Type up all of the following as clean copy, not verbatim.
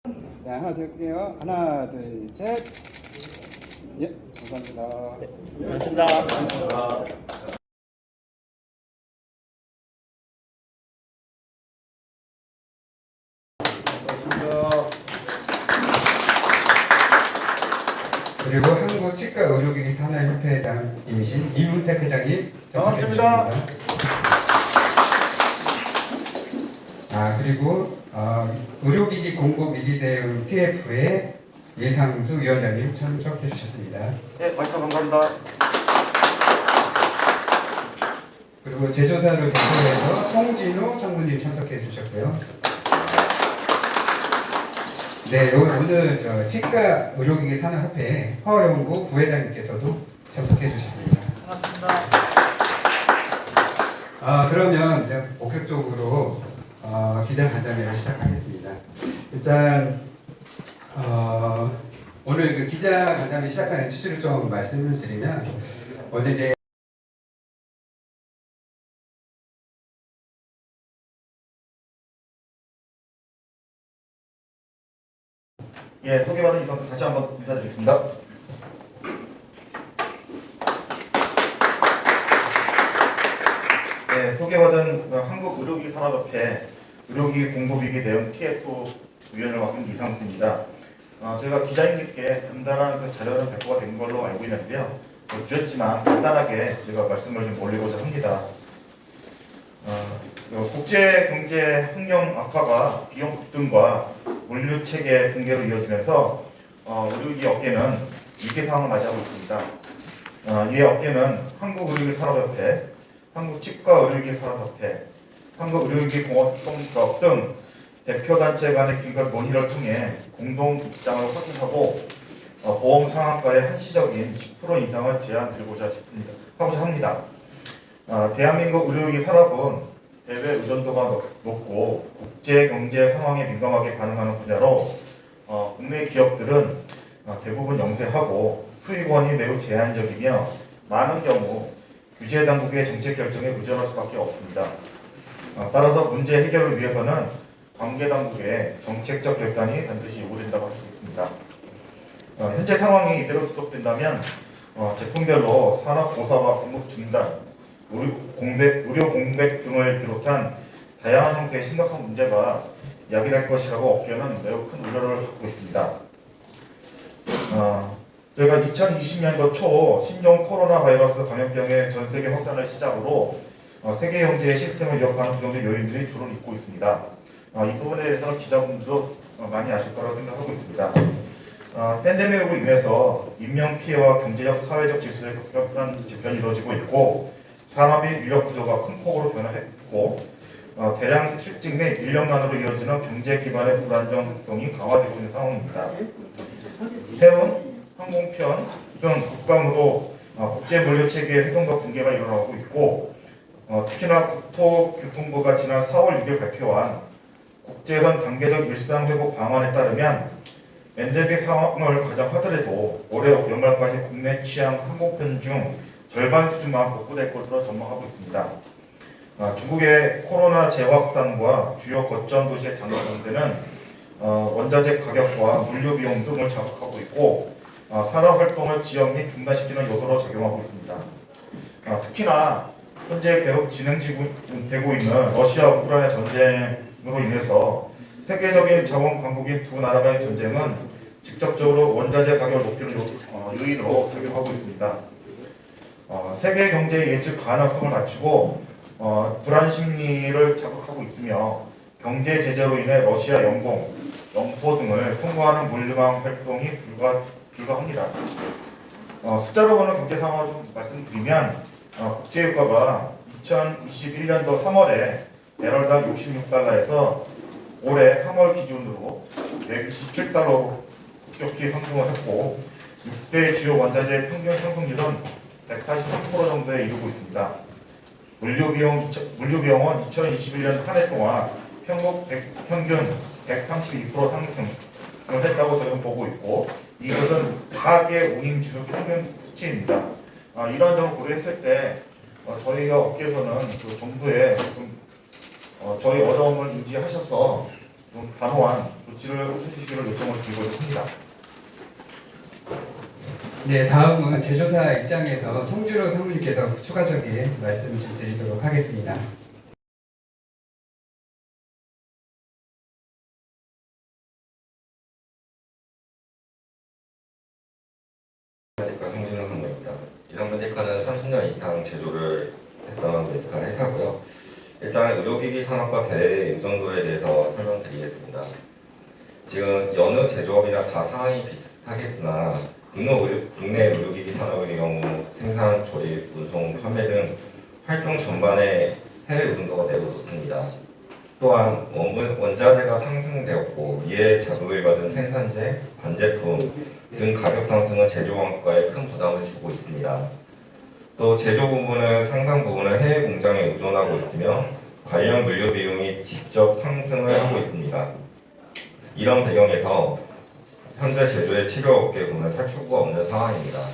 네, 하나 드릴게요. 하나, 둘, 셋. 예, 감사합니다. 고맙습니다. 그리고 한국치과의료기기 산하협회장님이신 이문택 회장님 반갑습니다. 그리고 의료기기 공급위기 대응 TF의 이상수 위원장님 참석해 주셨습니다. 네, 말씀 감사합니다. 그리고 제조사를 대표해서 송진우 상무님 참석해 주셨고요. 네, 오늘 치과 의료기기 산하협회 허영구 부회장님께서도 참석해 주셨습니다. 반갑습니다. 그러면 이제 본격적으로 기자간담회를 시작하겠습니다. 일단 오늘 그 기자간담회 시작하는 취지를 좀 말씀을 드리면 먼저 이제 예, 소개받은 이선수 다시 한번 인사드리겠습니다. 네, 소개받은 한국의료기기산업협회 의료기기 공급위기 대응 TF 위원을 맡은 이상수입니다. 저희가 기자님께 간단한 그 자료는 배포가 된 걸로 알고 있는데요. 드렸지만 간단하게 제가 말씀을 좀 올리고자 합니다. 국제 경제 환경 악화가 비용 급등과 물류 체계 붕괴로 이어지면서 의료기기 업계는 위기 상황을 맞이하고 있습니다. 이 업계는 한국의료기산업협회, 한국치과의료기산업협회, 한국의료기기공업협회 등 대표단체 간의 긴급 논의를 통해 공동 입장을 확인하고 보험 상한가의 한시적인 10% 이상을 제한드리고자 합니다. 대한민국 의료기기 산업은 해외 의존도가 높고 국제 경제 상황에 민감하게 반응하는 분야로 국내 기업들은 대부분 영세하고 수익원이 매우 제한적이며 많은 경우 규제 당국의 정책 결정에 의존할 수밖에 없습니다. 따라서 문제 해결을 위해서는 관계 당국의 정책적 결단이 반드시 요구된다고 할 수 있습니다. 현재 상황이 이대로 지속된다면 제품별로 산업 고사와 공급 중단, 의료 공백 등을 비롯한 다양한 형태의 심각한 문제가 야기될 것이라고 업계는 매우 큰 우려를 갖고 있습니다. 저희가 2020년도 초 신종 코로나 바이러스 감염병의 전 세계 확산을 시작으로 세계 경제의 시스템을 위협하는 부정적 요인들이 주를 잇고 있습니다. 이 부분에 대해서는 기자분들도 많이 아실 거라고 생각하고 있습니다. 팬데믹으로 인해서 인명피해와 경제적, 사회적 질서의 급격한 재편이 이루어지고 있고 산업의 인력 구조가 큰 폭으로 변화했고 대량 실직 및 인력난으로 이어지는 경제 기반의 불안정성이 강화되고 있는 상황입니다. 해운, 항공편 등 국방으로 국제 물류 체계의 훼손과 붕괴가 일어나고 있고 특히나 국토교통부가 지난 4월 6일 발표한 국제선 단계적 일상 회복 방안에 따르면 팬데믹 상황을 가정하더라도 올해 연말까지 국내 취항 항공편 중 절반 수준만 복구될 것으로 전망하고 있습니다. 중국의 코로나 재확산과 주요 거점 도시의 장기 정세는 원자재 가격과 물류 비용 등을 자극하고 있고 산업 활동을 지연 및 중단시키는 요소로 작용하고 있습니다. 특히나 현재 계속 진행되고 있는 러시아 우크라이나 전쟁으로 인해서 세계적인 자원 강국인 두 나라의 전쟁은 직접적으로 원자재 가격을 높이는 요인으로 작용하고 있습니다. 세계 경제의 예측 가능성을 낮추고 불안 심리를 자극하고 있으며 경제 제재로 인해 러시아 영공, 영토 등을 통과하는 물류망 활동이 불가합니다. 숫자로 보는 경제 상황을 좀 말씀드리면 국제유가가 2021년도 3월에 배럴당 66달러에서 올해 3월 기준으로 127달러로 급격히 상승을 했고 6대 주요 원자재 평균 상승률은 143% 정도에 이르고 있습니다. 물류비용은 2021년 한 해 동안 평균 132% 상승을 했다고 저희는 보고 있고 이것은 가계 운임지수 평균 수치입니다. 이런 점을 고려했을 때 저희가 업계에서는 그 정부에 저희 어려움을 인지하셔서 좀 단호한 조치를 해주시기를 요청을 드리고 있습니다. 네, 다음은 제조사 입장에서 송준호 사무님께서 추가적인 말씀을 좀 드리도록 하겠습니다. 메디컬 송진호 선배입니다. 이성 메디컬은 30년 이상 제조를 했던 메디컬 회사고요. 일단 의료기기 산업과 대의 의존도에 대해서 설명드리겠습니다. 지금 여느 제조업이나 다 상황이 비슷하겠으나 국내 의료기기 산업의 경우 생산, 조립, 운송, 판매 등 활동 전반에 해외 의존도가 매우 높습니다. 또한 원자재가 상승되었고 이에 자극을 받은 생산재, 반제품 등 가격 상승은 제조 원가에 큰 부담을 주고 있습니다. 또 제조 부분은 상당 부분을 해외 공장에 의존하고 있으며 관련 물류 비용이 직접 상승을 하고 있습니다. 이런 배경에서 현재 제조의 치료업계군은 탈출구가 없는 상황입니다.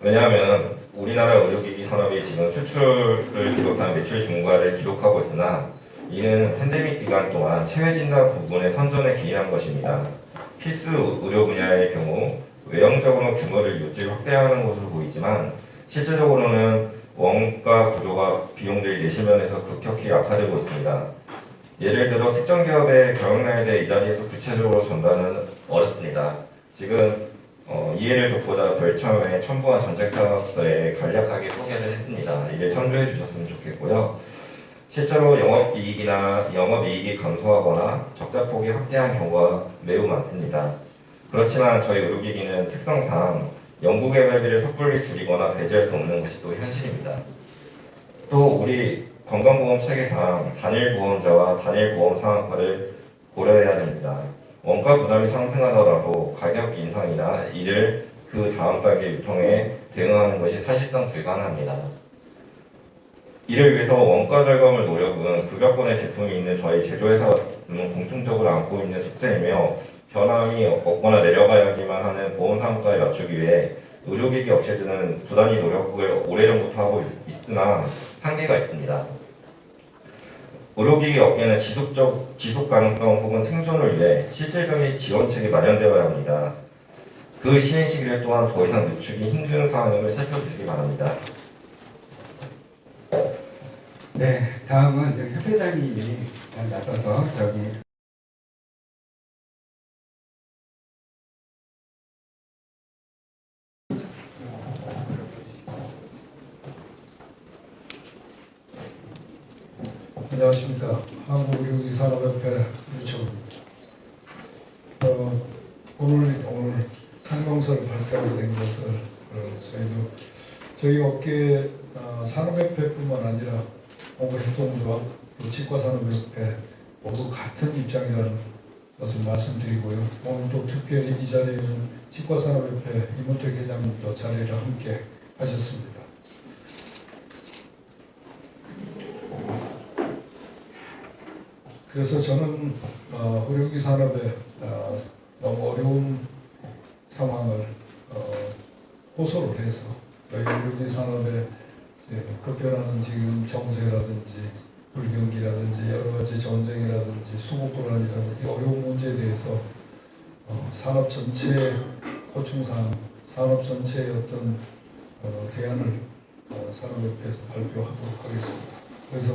왜냐하면 우리나라 의료기기 산업이 지금 수출을 비롯한 매출 증가를 기록하고 있으나 이는 팬데믹 기간 동안 체외 진단 부분의 선전에 기인한 것입니다. 필수 의료 분야의 경우 외형적으로 규모를 유지 확대하는 것으로 보이지만 실제적으로는 원가 구조가 비용들이 내실면에서 급격히 악화되고 있습니다. 예를 들어 특정 기업의 경영난에 대해 이 자리에서 구체적으로 전달은 어렵습니다. 지금 이해를 돕고자 별첨에 첨부한 전책사업서에 간략하게 소개를 했습니다. 이를 참조해 주셨으면 좋겠고요. 실제로 영업이익이 감소하거나 적자폭이 확대한 경우가 매우 많습니다. 그렇지만 저희 의료기기는 특성상 연구개발비를 섣불리 줄이거나 배제할 수 없는 것이 또 현실입니다. 또 우리 건강보험 체계상 단일보험자와 단일보험 상한가를 고려해야 됩니다. 원가 부담이 상승하더라도 가격 인상이나 이를 그 다음 단계 유통에 대응하는 것이 사실상 불가능합니다. 이를 위해서 원가 절감을 노력은 급여권의 제품이 있는 저희 제조회사는 공통적으로 안고 있는 숙제이며 변함이 없거나 내려가야기만 하는 보험 상한가에 맞추기 위해 의료기기 업체들은 부단히 노력을 오래전부터 하고 있으나 한계가 있습니다. 의료기기 업계는 지속 가능성 혹은 생존을 위해 실질적인 지원책이 마련되어야 합니다. 그 시행 시기를 또한 더 이상 늦추기 힘든 사항을 살펴주시기 바랍니다. 네, 다음은 여기 협회장님이 나서서 안녕하십니까. 한국의료기산업협회 유초입니다. 오늘 상명서를 발표하게 된 것을 저희 업계 산업협회뿐만 아니라 공급협동조합, 치과산업협회 모두 같은 입장이라는 것을 말씀드리고요. 오늘 또 특별히 이 자리에는 치과산업협회 이문택 회장님도 자리를 함께 하셨습니다. 그래서 저는 의료기기 산업의 너무 어려운 상황을 호소를 해서 저희 의료기기 산업의 급변하는 지금 정세라든지 불경기라든지 여러 가지 전쟁이라든지 수급불안이라든지 이 어려운 문제에 대해서 산업 전체의 고충사항, 산업 전체의 어떤 대안을 산업협회에서 발표하도록 하겠습니다. 그래서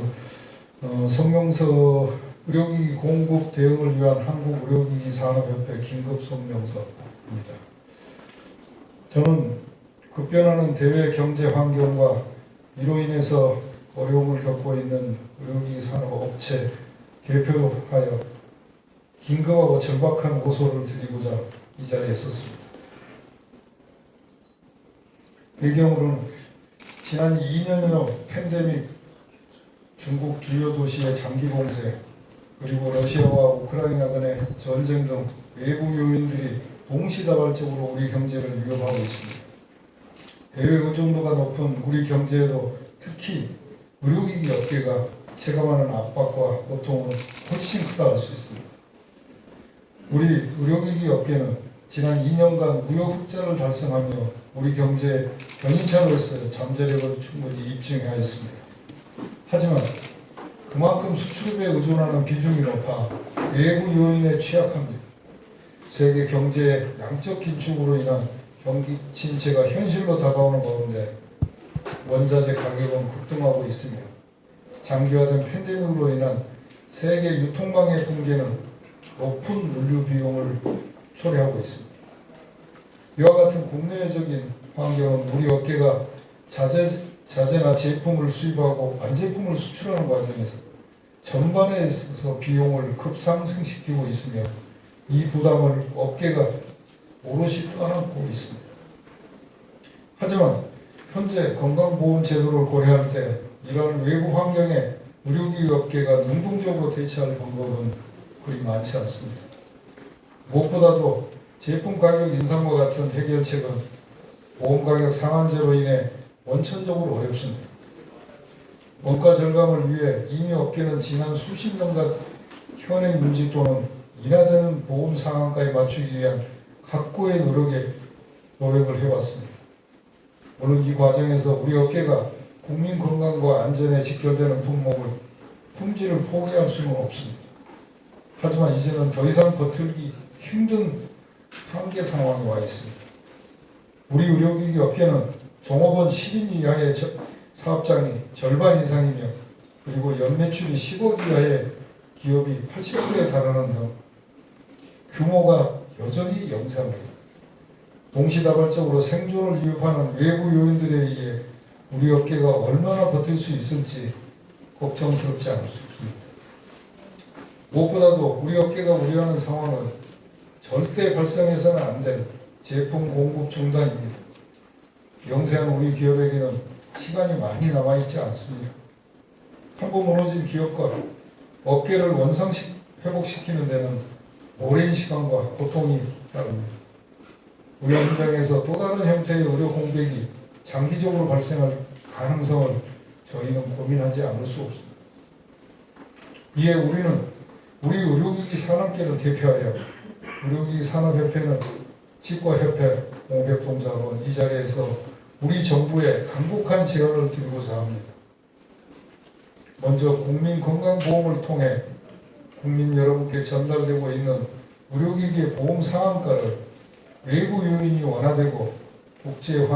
성명서 의료기기 공급 대응을 위한 한국의료기기 산업협회 긴급 성명서입니다. 저는 급변하는 대외 경제 환경과 이로 인해서 어려움을 겪고 있는 의료기기 산업 업체 대표하여 긴급하고 절박한 호소를 드리고자 이 자리에 섰습니다. 배경으로는 지난 2년여 팬데믹, 중국 주요 도시의 장기 봉쇄, 그리고 러시아와 우크라이나 간의 전쟁 등 외부 요인들이 동시다발적으로 우리 경제를 위협하고 있습니다. 대외 의존도가 높은 우리 경제에도 특히 의료기기 업계가 체감하는 압박과 고통은 훨씬 크다 할 수 있습니다. 우리 의료기기 업계는 지난 2년간 무역 흑자를 달성하며 우리 경제의 견인차로서 잠재력을 충분히 입증하였습니다. 하지만 그만큼 수출입에 의존하는 비중이 높아 외부 요인에 취약합니다. 세계 경제의 양적 긴축으로 인한 경기 침체가 현실로 다가오는 가운데 원자재 가격은 급등하고 있으며 장기화된 팬데믹으로 인한 세계 유통망의 붕괴는 높은 물류 비용을 초래하고 있습니다. 이와 같은 국내적인 환경은 우리 업계가 자재나 제품을 수입하고 완제품을 수출하는 과정에서 전반에 있어서 비용을 급상승시키고 있으며 이 부담을 업계가 오롯이 떠안고 있습니다. 하지만 현재 건강보험 제도를 고려할 때 이러한 외부 환경에 의료기기 업계가 능동적으로 대처할 방법은 그리 많지 않습니다. 무엇보다도 제품 가격 인상과 같은 해결책은 보험 가격 상한제로 인해 원천적으로 어렵습니다. 원가 절감을 위해 이미 업계는 지난 수십 년간 현행 문제 또는 인하되는 보험 상한가에 맞추기 위한 각고의 노력을 해왔습니다. 물론 이 과정에서 우리 업계가 국민 건강과 안전에 직결되는 품질을 포기할 수는 없습니다. 하지만 이제는 더 이상 버티기 힘든 한계 상황에 와 있습니다. 우리 의료기기 업계는 종업원 10인 이하의 사업장이 절반 이상이며 그리고 연매출이 10억 이하의 기업이 80%에 달하는 등 규모가 여전히 영세합니다. 동시다발적으로 생존을 위협하는 외부 요인들에 의해 우리 업계가 얼마나 버틸 수 있을지 걱정스럽지 않을 수 없습니다. 무엇보다도 우리 업계가 우려하는 상황은 절대 발생해서는 안 될 제품 공급 중단입니다. 영세한 우리 기업에게는 시간이 많이 남아있지 않습니다. 한번 무너진 기업과 업계를 회복시키는 데는 오랜 시간과 고통이 따릅니다. 우리 현장에서 또 다른 형태의 의료 공백이 장기적으로 발생할 가능성을 저희는 고민하지 않을 수 없습니다. 이에 우리는 우리 의료기기 산업계를 대표하여 의료기기 산업협회는 치과협회, 공백동작원 이 자리에서 우리 정부에 간곡한 제안을 드리고자 합니다. 먼저 국민건강보험을 통해 국민 여러분께 전달되고 있는 의료기기의 보험 상한가를 외부 요인이 완화되고 국제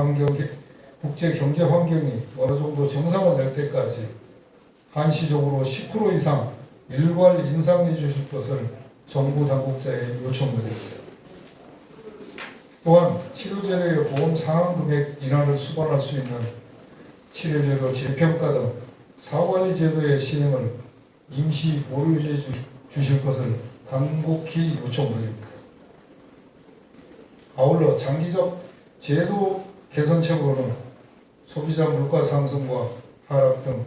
경제 환경이 어느 정도 정상화될 때까지 한시적으로 10% 이상 일괄 인상해 주실 것을 정부 당국자에 요청드립니다. 또한 치료제료의 보험 상한 금액 인하를 수반할 수 있는 치료제도 재평가 등 사후관리 제도의 시행을 임시 보류해 주실 것을 간곡히 요청드립니다. 아울러 장기적 제도 개선책으로는 소비자 물가 상승과 하락 등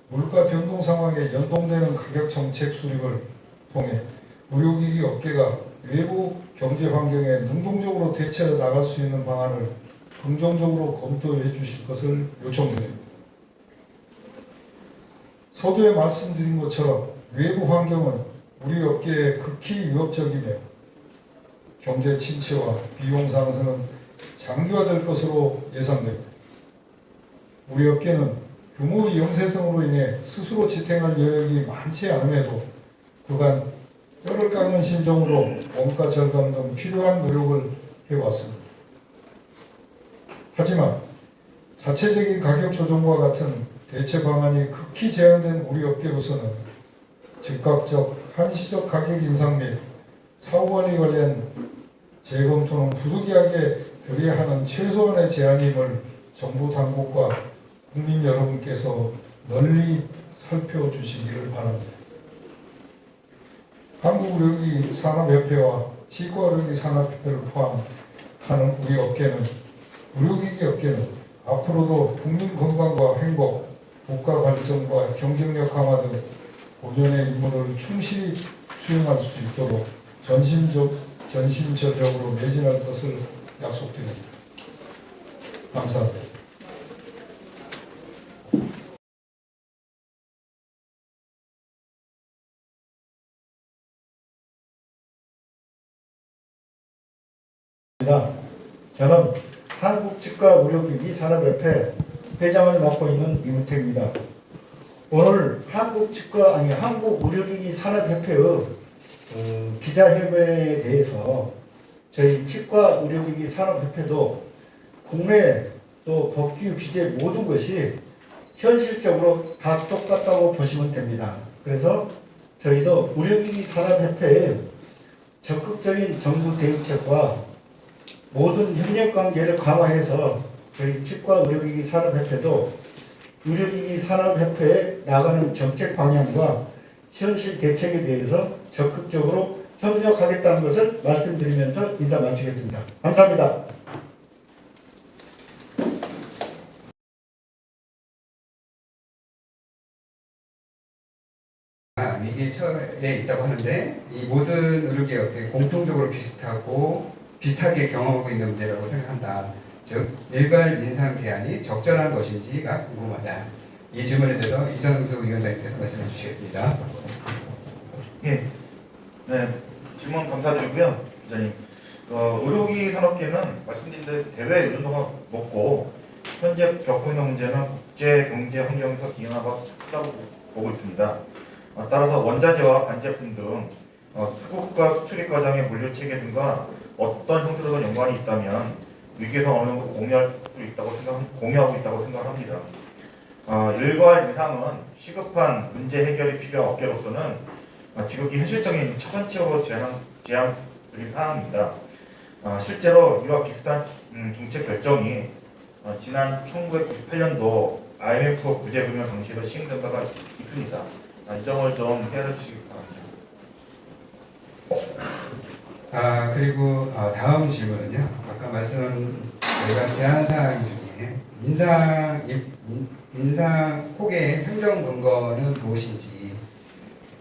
물가 변동 상황에 연동되는 가격 정책 수립을 통해 의료기기 업계가 외부 경제 환경에 능동적으로 대처해 나갈 수 있는 방안을 긍정적으로 검토해 주실 것을 요청드립니다. 서두에 말씀드린 것처럼 외부 환경은 우리 업계에 극히 위협적이며 경제 침체와 비용 상승은 장기화될 것으로 예상됩니다. 우리 업계는 규모의 영세성으로 인해 스스로 지탱할 여력이 많지 않음에도 그간 뼈를 깎는 심정으로 원가 절감 등 필요한 노력을 해왔습니다. 하지만 자체적인 가격 조정과 같은 대체 방안이 극히 제한된 우리 업계로서는 즉각적 한시적 가격 인상 및 사후관리 관련 재검토는 부득이하게 드려야 하는 최소한의 제한임을 정부 당국과 국민 여러분께서 널리 살펴주시기를 바랍니다. 한국의료기기 산업협회와 치과의료기기 산업협회를 포함하는 우리 업계는 의료기기 업계는 앞으로도 국민 건강과 행복, 국가 발전과 경쟁력 강화 등 본연의 임무를 충실히 수행할 수 있도록 전심전력으로 매진할 것을 약속드립니다. 감사합니다. 저는 한국치과의료기기 산업협회 회장을 맡고 있는 이문택입니다. 오늘 한국의료기기 산업협회의 기자회견에 대해서 저희 치과의료기기 산업협회도 국내 또 법규 규제 모든 것이 현실적으로 다 똑같다고 보시면 됩니다. 그래서 저희도 의료기기 산업협회의 적극적인 정부 대응책과 모든 협력관계를 강화해서 저희 치과의료기기 산업협회도 의료기기 산업협회에 나가는 정책 방향과 현실 대책에 대해서 적극적으로 협력하겠다는 것을 말씀드리면서 인사 마치겠습니다. 감사합니다. 위기 처에 있다고 하는데 이 모든 의료기업들이 공통적으로 비슷하게 경험하고 있는 문제라고 생각한다. 즉 일괄 인상 제한이 적절한 것인지가 궁금하다. 이 질문에 대해서 이선수 위원장님께서 말씀해 주시겠습니다. 예, 네, 질문 감사드리고요, 기자님. 의료기 산업계는 말씀드린 대로 대외 의존도가 높고 현재 겪고 있는 문제는 국제 경제 환경에서 기여가 크다고 보고 있습니다. 따라서 원자재와 반제품 등 수급과 수출입 과정의 물류 체계 등과 어떤 형태로든 연관이 있다면 위기에서 어느 정도 공유하고 있다고 생각합니다. 일괄 이상은 시급한 문제 해결이 필요한 업계로서는 지극히 현실적인 차선책으로 제안드린 사항입니다. 실제로 이와 비슷한 정책 결정이 지난 1998년도 IMF 구제금융 당시에도 시행된 바가 있습니다. 이 점을 좀 헤아려 주시기 바랍니다. 그리고 다음 질문은요. 아까 말씀한 저희가 제한 사항 중에 인상 폭의 상정 근거는 무엇인지,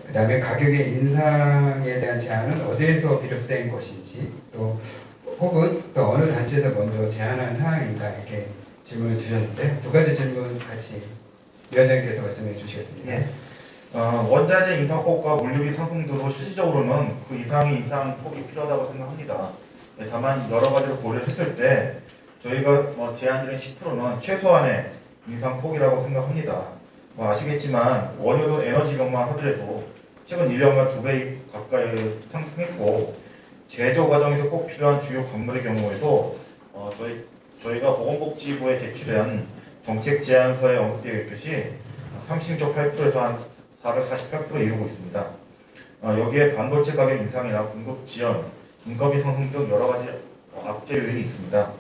그다음에 가격의 인상에 대한 제한은 어디에서 비롯된 것인지, 또 혹은 또 어느 단체에서 먼저 제안한 사항인가 이렇게 질문을 주셨는데 두 가지 질문 같이 위원장님께서 말씀해 주시겠습니다. 예. 원자재 인상폭과 물류비 상승 등으로 실질적으로는 그 이상의 인상폭이 필요하다고 생각합니다. 다만 여러 가지를 고려했을 때 저희가 제안드린 10%는 최소한의 인상폭이라고 생각합니다. 아시겠지만 원유도 에너지력만 하더라도 최근 1년간 2배 가까이 상승했고 제조 과정에서 꼭 필요한 주요 광물의 경우에도 저희가 보건복지부에 제출한 정책 제안서에 언급되어 있듯이 36.8%에서 한 448%에 이르고 있습니다. 여기에 반도체 가격 인상이나 공급 지연, 인건비 상승 등 여러 가지 악재 요인이 있습니다.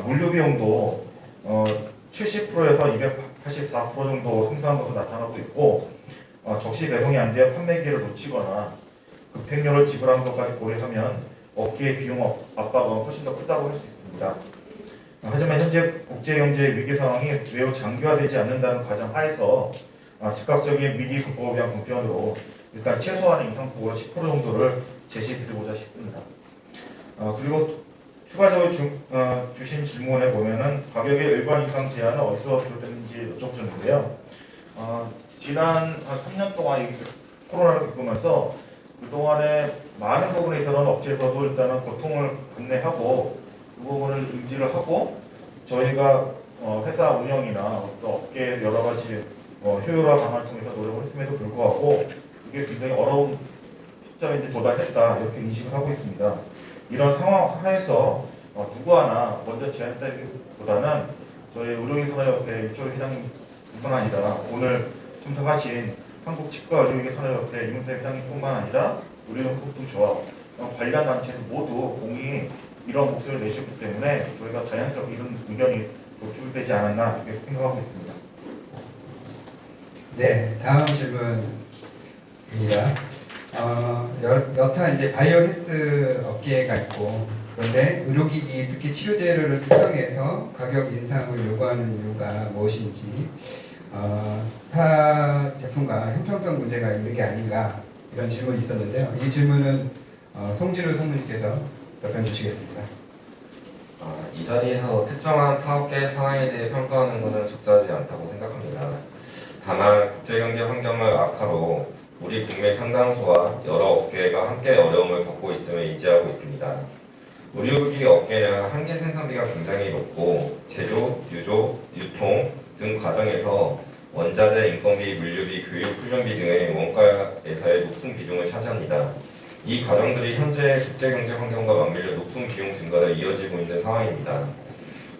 물류 비용도 70%에서 284% 정도 상승한 것으로 나타나고 있고 적시 배송이 안 되어 판매 기회를 놓치거나 급행료를 지불하는 것까지 고려하면 업계의 비용 압박은 훨씬 더 크다고 할 수 있습니다. 하지만 현재 국제경제 위기 상황이 매우 장기화되지 않는다는 가정 하에서 즉각적인 위기 극복을 위한 공편으로 일단 최소한의 인상폭으로 10% 정도를 제시드리고자 싶습니다. 그리고 추가적으로 주신 질문에 보면은 가격의 일반 인상 제한은 어디서 비롯됐는지 여쭤보셨는데요. 지난 한 3년 동안 이 코로나를 겪으면서 그동안에 많은 부분에 있어서는 업체에서도 일단은 고통을 감내하고 그 부분을 인지를 하고 저희가 회사 운영이나 또 업계 여러 가지 효율화 강화를 통해서 노력을 했음에도 불구하고 이게 굉장히 어려운 시점에 이제 도달했다 이렇게 인식을 하고 있습니다. 이런 상황 하에서 누구 하나 먼저 제안했다기보다는 저희 의료기산업협회 이쪽 회장님뿐만 아니라 오늘 참석하신 한국치과의료기산업협회 이문태 회장님뿐만 아니라 의료용품조합 관련 단체에서 모두 공히 이런 목소리를 내셨기 때문에 저희가 자연스럽게 이런 의견이 노출되지 않았나 이렇게 생각하고 있습니다. 네, 다음 질문입니다. 여타 이제 바이오 헬스 업계가 있고 그런데 의료기기 특히 치료제를 특정해서 가격 인상을 요구하는 이유가 무엇인지 타 제품과 형평성 문제가 있는 게 아닌가 이런 질문이 있었는데요. 이 질문은 송지루 성무님께서 답변 주시겠습니다. 이 자리에서 특정한 타업계 상황에 대해 평가하는 것은 적절하지 않다고 생각합니다. 다만 국제경제 환경의 악화로 우리 국내 상당수와 여러 업계가 함께 어려움을 겪고 있음을 인지하고 있습니다. 의료기기 업계는 한계 생산비가 굉장히 높고 제조, 유조, 유통 등 과정에서 원자재, 인건비, 물류비, 교육, 훈련비 등의 원가에서의 높은 비중을 차지합니다. 이 과정들이 현재 국제경제 환경과 맞물려 높은 비용 증가로 이어지고 있는 상황입니다.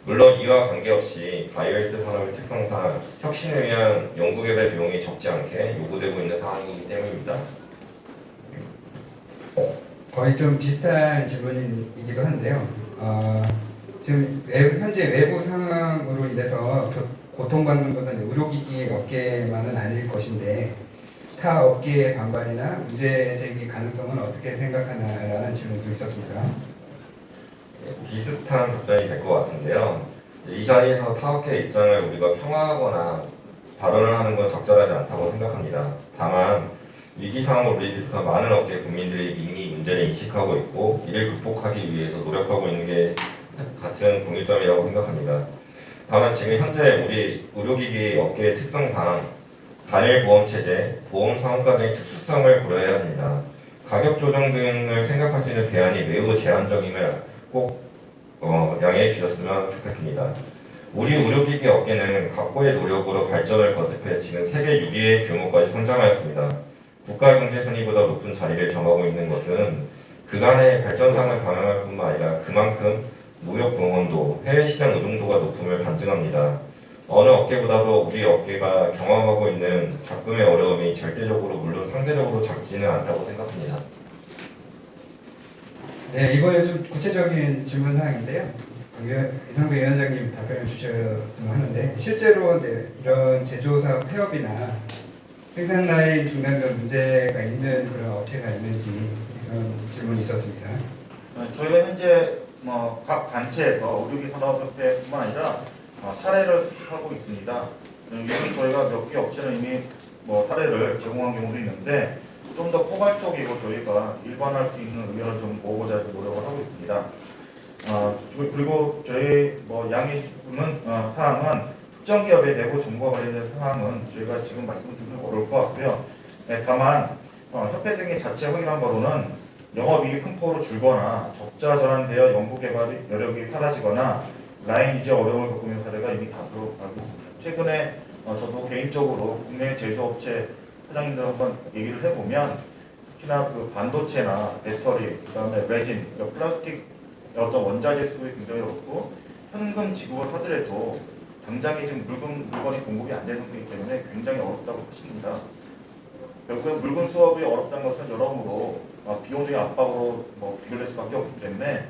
물론 이와 관계없이 바이오헬스 산업의 특성상 혁신을 위한 연구개발 비용이 적지 않게 요구되고 있는 상황이기 때문입니다. 거의 좀 비슷한 질문이기도 한데요. 지금 현재 외부 상황으로 인해서 고통받는 것은 의료기기 업계만은 아닐 것인데 타 업계의 반발이나 문제 제기 가능성은 어떻게 생각하나라는 질문도 있었습니다. 비슷한 답변이 될 것 같은데요. 이 자리에서 타업계의 입장을 우리가 평화하거나 발언을 하는 건 적절하지 않다고 생각합니다. 다만 위기 상황을 우리 비롯한 많은 업계 국민들이 이미 문제를 인식하고 있고 이를 극복하기 위해서 노력하고 있는 게 같은 공통점이라고 생각합니다. 다만 지금 현재 우리 의료기기 업계의 특성상 단일 보험 체제, 보험 상한가 등의 특수성을 고려해야 합니다. 가격 조정 등을 생각할 수 있는 대안이 매우 제한적임을 꼭 양해해 주셨으면 좋겠습니다. 우리 의료기기 업계는 각고의 노력으로 발전을 거듭해 지금 세계 6위의 규모까지 성장하였습니다. 국가 경제 순위보다 높은 자리를 점하고 있는 것은 그간의 발전상을 반영할 뿐만 아니라 그만큼 무역 동원도, 해외 시장 의존도가 높음을 반증합니다. 어느 업계보다도 우리 업계가 경험하고 있는 잡금의 어려움이 절대적으로 물론 상대적으로 작지는 않다고 생각합니다. 네, 이번에 좀 구체적인 질문 사항인데요. 이상배 위원장님 답변을 주셨으면 하는데 실제로 이제 이런 제조사업 폐업이나 생산 라인 중단된 문제가 있는 그런 업체가 있는지 이런 질문이 있었습니다. 저희가 현재 각 단체에서 의료기 산업협회뿐만 아니라 사례를 수집하고 있습니다. 이미 저희가 몇 개 업체는 이미 사례를 제공한 경우도 있는데 좀 더 포괄적이고 저희가 일반화할 수 있는 의견을 좀 모으고자 노력을 하고 있습니다. 그리고 저희 양해 주는 사항은 특정 기업의 내부 정보와 관련된 사항은 저희가 지금 말씀드리기 어려울 것 같고요. 네, 다만 협회 등이 자체 확인한 바로는 영업이익이 큰 폭으로 줄거나 적자 전환되어 연구개발 여력이 사라지거나 라인 유지 어려움을 겪고 있는 사례가 이미 다수로 알고 있습니다. 최근에 저도 개인적으로 국내 제조업체 사장님들 한번 얘기를 해보면 특히나 그 반도체나 배터리, 그다음에 레진, 플라스틱 어떤 원자재 수급이 굉장히 어렵고 현금 지급을 하더라도 당장에 지금 물건이 공급이 안 되는 상태이기 때문에 굉장히 어렵다고 하십니다. 결국에 물건 수업이 어렵다는 것은 여러모로 비용적인 압박으로 비교될 수밖에 없기 때문에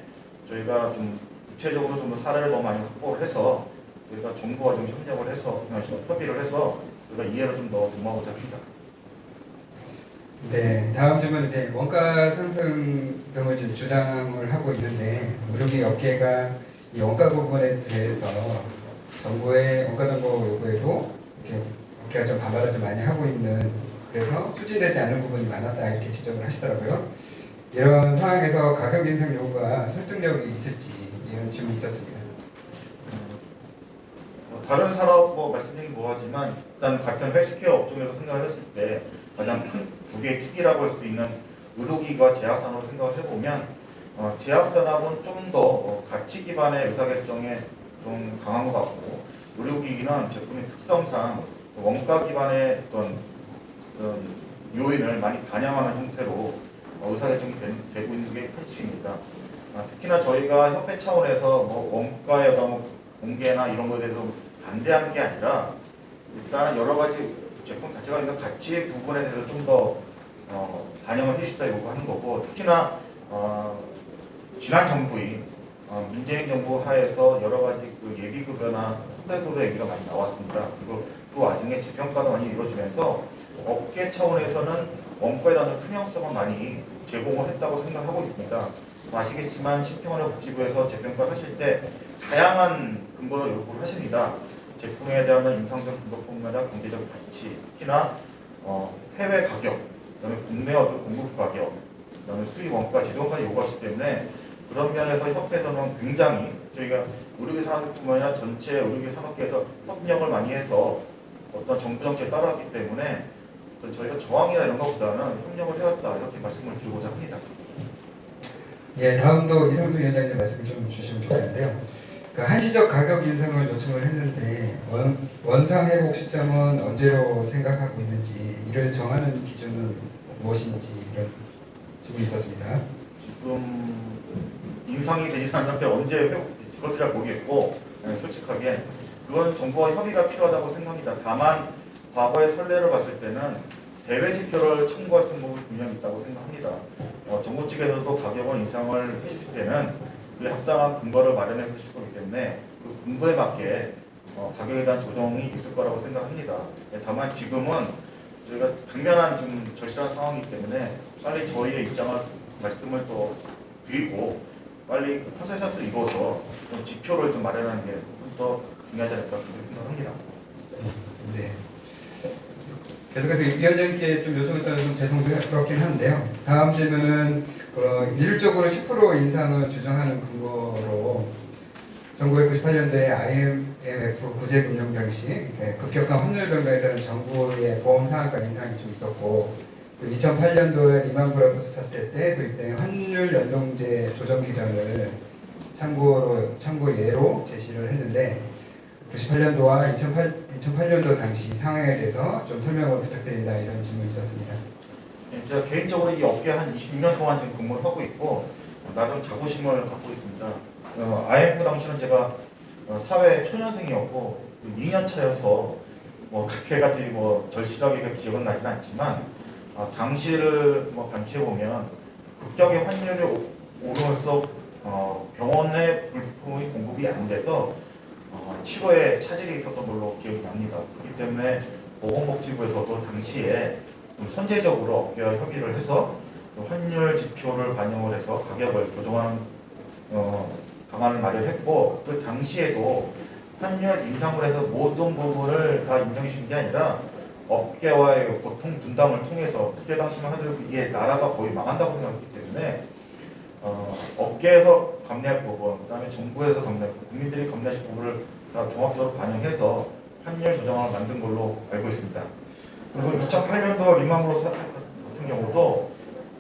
저희가 좀 구체적으로 좀 사례를 더 많이 확보를 해서 저희가 정부와 좀 협력을 해서 협의를 해서 저희가 이해를 좀 더 도모하고자 합니다. 네, 다음 질문은 이제 원가 상승 등을 지금 주장을 하고 있는데 의료기 업계가 이 원가 부분에 대해서 정부의 원가 정보 요구에도 이렇게 업계가 좀 반발을 좀 많이 하고 있는 그래서 추진되지 않은 부분이 많았다 이렇게 지적을 하시더라고요. 이런 상황에서 가격 인상 요구가 설득력이 있을지 이런 질문이 있었습니다. 다른 산업 말씀드리긴 뭐하지만 일단 같은 헬스케어 업종에서 생각을 했을 때 가장 큰 두 개의 축이라고 할 수 있는 의료기기와 제약산업을 생각을 해보면 제약산업은 좀 더 가치 기반의 의사결정에 좀 강한 것 같고 의료기기는 제품의 특성상 원가 기반의 어떤 요인을 많이 반영하는 형태로 의사결정이 되고 있는 게 현실입니다. 특히나 저희가 협회 차원에서 원가의 어떤 공개나 이런 것에 대해서 반대하는 게 아니라 일단은 여러 가지 제품 자체가 있는 가치 부분에 대해서 좀 더 반영을 해주시다 요구하는 거고 특히나 지난 정부인 문재인 정부 하에서 여러 가지 그 예비급여나 선배급여 얘기가 많이 나왔습니다. 그리고 그 와중에 재평가도 많이 이루어지면서 업계 차원에서는 원가에 대한 투명성을 많이 제공을 했다고 생각하고 있습니다. 아시겠지만 식품원료복지부에서 재평가를 하실 때 다양한 근거로 요구를 하십니다. 제품에 대한 임상적 근거뿐만 아니라 경제적 가치, 특히나 해외 가격, 그다음에 국내 어떤 공급 가격, 그다음에 수입 원가, 제조원까지 요구하시기 때문에 그런 면에서 협회에서는 굉장히 저희가 의료기 산업뿐만 아니라 전체 의료기 산업계에서 협력을 많이 해서 어떤 정부 정책에 따라왔기 때문에 저희가 저항이나 이런 것보다는 협력을 해왔다 이렇게 말씀을 드리고자 합니다. 예, 다음도 이상수 위원장님 말씀 좀 주시면 좋겠는데요. 그 한시적 가격 인상을 요청을 했는데 원상 회복 시점은 언제로 생각하고 있는지 이를 정하는 기준은 무엇인지 이런 질문이 있었습니다. 지금 인상이 되지 않은 상태 언제 회복될지 그것을 잘 모르겠고 솔직하게 그건 정부와 협의가 필요하다고 생각합니다. 다만 과거의 선례를 봤을 때는 대외 지표를 참고할 방법이 분명히 있다고 생각합니다. 정부 측에서도 가격을 인상을 해주실 때는 그에 합당한 근거를 마련해 주실 거기 때문에 그 근거에 맞게 가격에 대한 조정이 있을 거라고 생각합니다. 다만 지금은 저희가 당면한 지금 절실한 상황이기 때문에 빨리 저희의 입장을 말씀을 또 드리고 빨리 그 컨센서스를 이루어서 좀 지표를 좀 마련하는 게 더 중요하지 않을까 그렇게 생각합니다. 네. 계속해서 위원장님께 좀 요청을 좀 죄송스럽긴 한데요. 다음 질문은 일률적으로 10% 인상을 주장하는 근거로 1998년도에 IMF 구제금융 당시 급격한 환율 변동에 따른 정부의 보험 상한가 인상이 좀 있었고, 또 2008년도에 리만 브라더스 탔을 때 도입된 환율 연동제 조정 기전을 참고 예로 제시를 했는데 98년도와 2008년도 당시 상황에 대해서 좀 설명을 부탁드린다 이런 질문이 있었습니다. 제가 개인적으로 이 업계에 한 26년 동안 지금 근무를 하고 있고 나름 자부심을 갖고 있습니다. IMF 당시는 제가 사회 초년생이었고 2년 차여서 그렇게까지 절실하게 기억은 나진 않지만 당시를 반추해 보면 급격히 환율이 오르면서 병원에 물품이 공급이 안 돼서 치료에 차질이 있었던 걸로 기억이 납니다. 그렇기 때문에 보건복지부에서도 당시에 좀 선제적으로 업계와 협의를 해서 환율 지표를 반영을 해서 가격을 조정하는 방안을 마련했고, 그 당시에도 환율 인상을 해서 모든 부분을 다 인정해 준 게 아니라 업계와의 고통 분담을 통해서 그때 당시만 하더라도 이게 나라가 거의 망한다고 생각했기 때문에 업계에서 감내할 부분, 그다음에 정부에서 감내할 부분, 국민들이 감내하실 부분을 다 종합적으로 반영해서 환율 조정을 만든 걸로 알고 있습니다. 그리고 2008년도 리만브로 사태 같은 경우도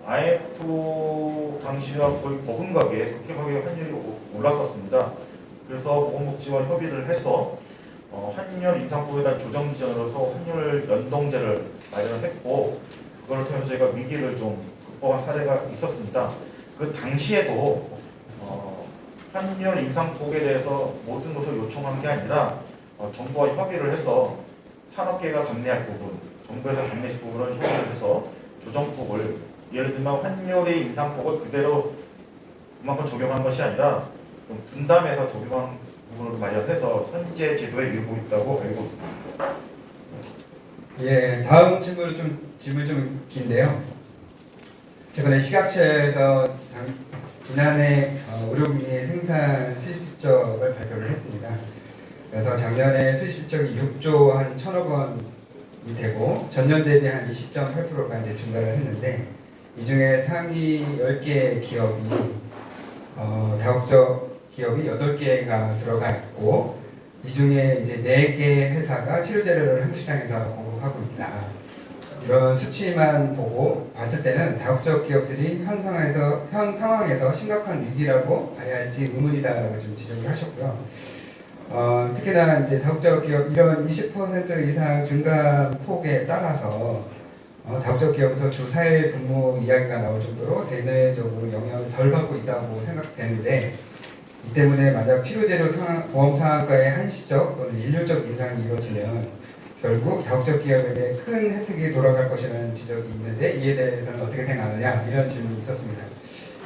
IMF 당시와 거의 버금가게 급격하게 환율이 올랐었습니다. 그래서 보건복지와 협의를 해서 환율 인상폭에 대한 조정 기준으로서 환율 연동제를 마련을 했고, 그걸 통해서 저희가 위기를 좀 극복한 사례가 있었습니다. 그 당시에도 환율 인상폭에 대해서 모든 것을 요청한 게 아니라 정부와 협의를 해서 산업계가 감내할 부분, 정부에서 감내할 부분을 협의를 해서 조정폭을, 예를 들면 환율의 인상폭을 그대로 그만큼 적용한 것이 아니라 좀 분담해서 적용한 부분을 마련해서 현재 제도에 이루고 있다고 알고 있습니다. 예, 다음 질문 좀 긴데요. 최근에 시각처에서 지난해 의료기기 생산 수입 실적을 발표를 했습니다. 그래서 작년에 수입 실적이 6조 한 1,000억 원이 되고 전년 대비 한 20.8%가 이제 증가를 했는데, 이 중에 상위 10개 기업이 다국적 기업이 8개가 들어가 있고, 이 중에 이제 4개 회사가 치료 재료를 한국 시장에서 공급하고 있다. 이런 수치만 보고 봤을 때는 다국적 기업들이 현 상황에서 심각한 위기라고 봐야 할지 의문이다라고 지금 지적을 하셨고요. 특히나 이제 다국적 기업 이런 20% 이상 증가 폭에 따라서 다국적 기업에서 주 4일 근무 이야기가 나올 정도로 대내적으로 영향을 덜 받고 있다고 생각되는데, 이 때문에 만약 치료재료 보험 상한가의 한시적 또는 일률적 인상이 이루어지면 결국 다국적 기업에게 큰 혜택이 돌아갈 것이라는 지적이 있는데, 이에 대해서는 어떻게 생각하느냐 이런 질문이 있었습니다.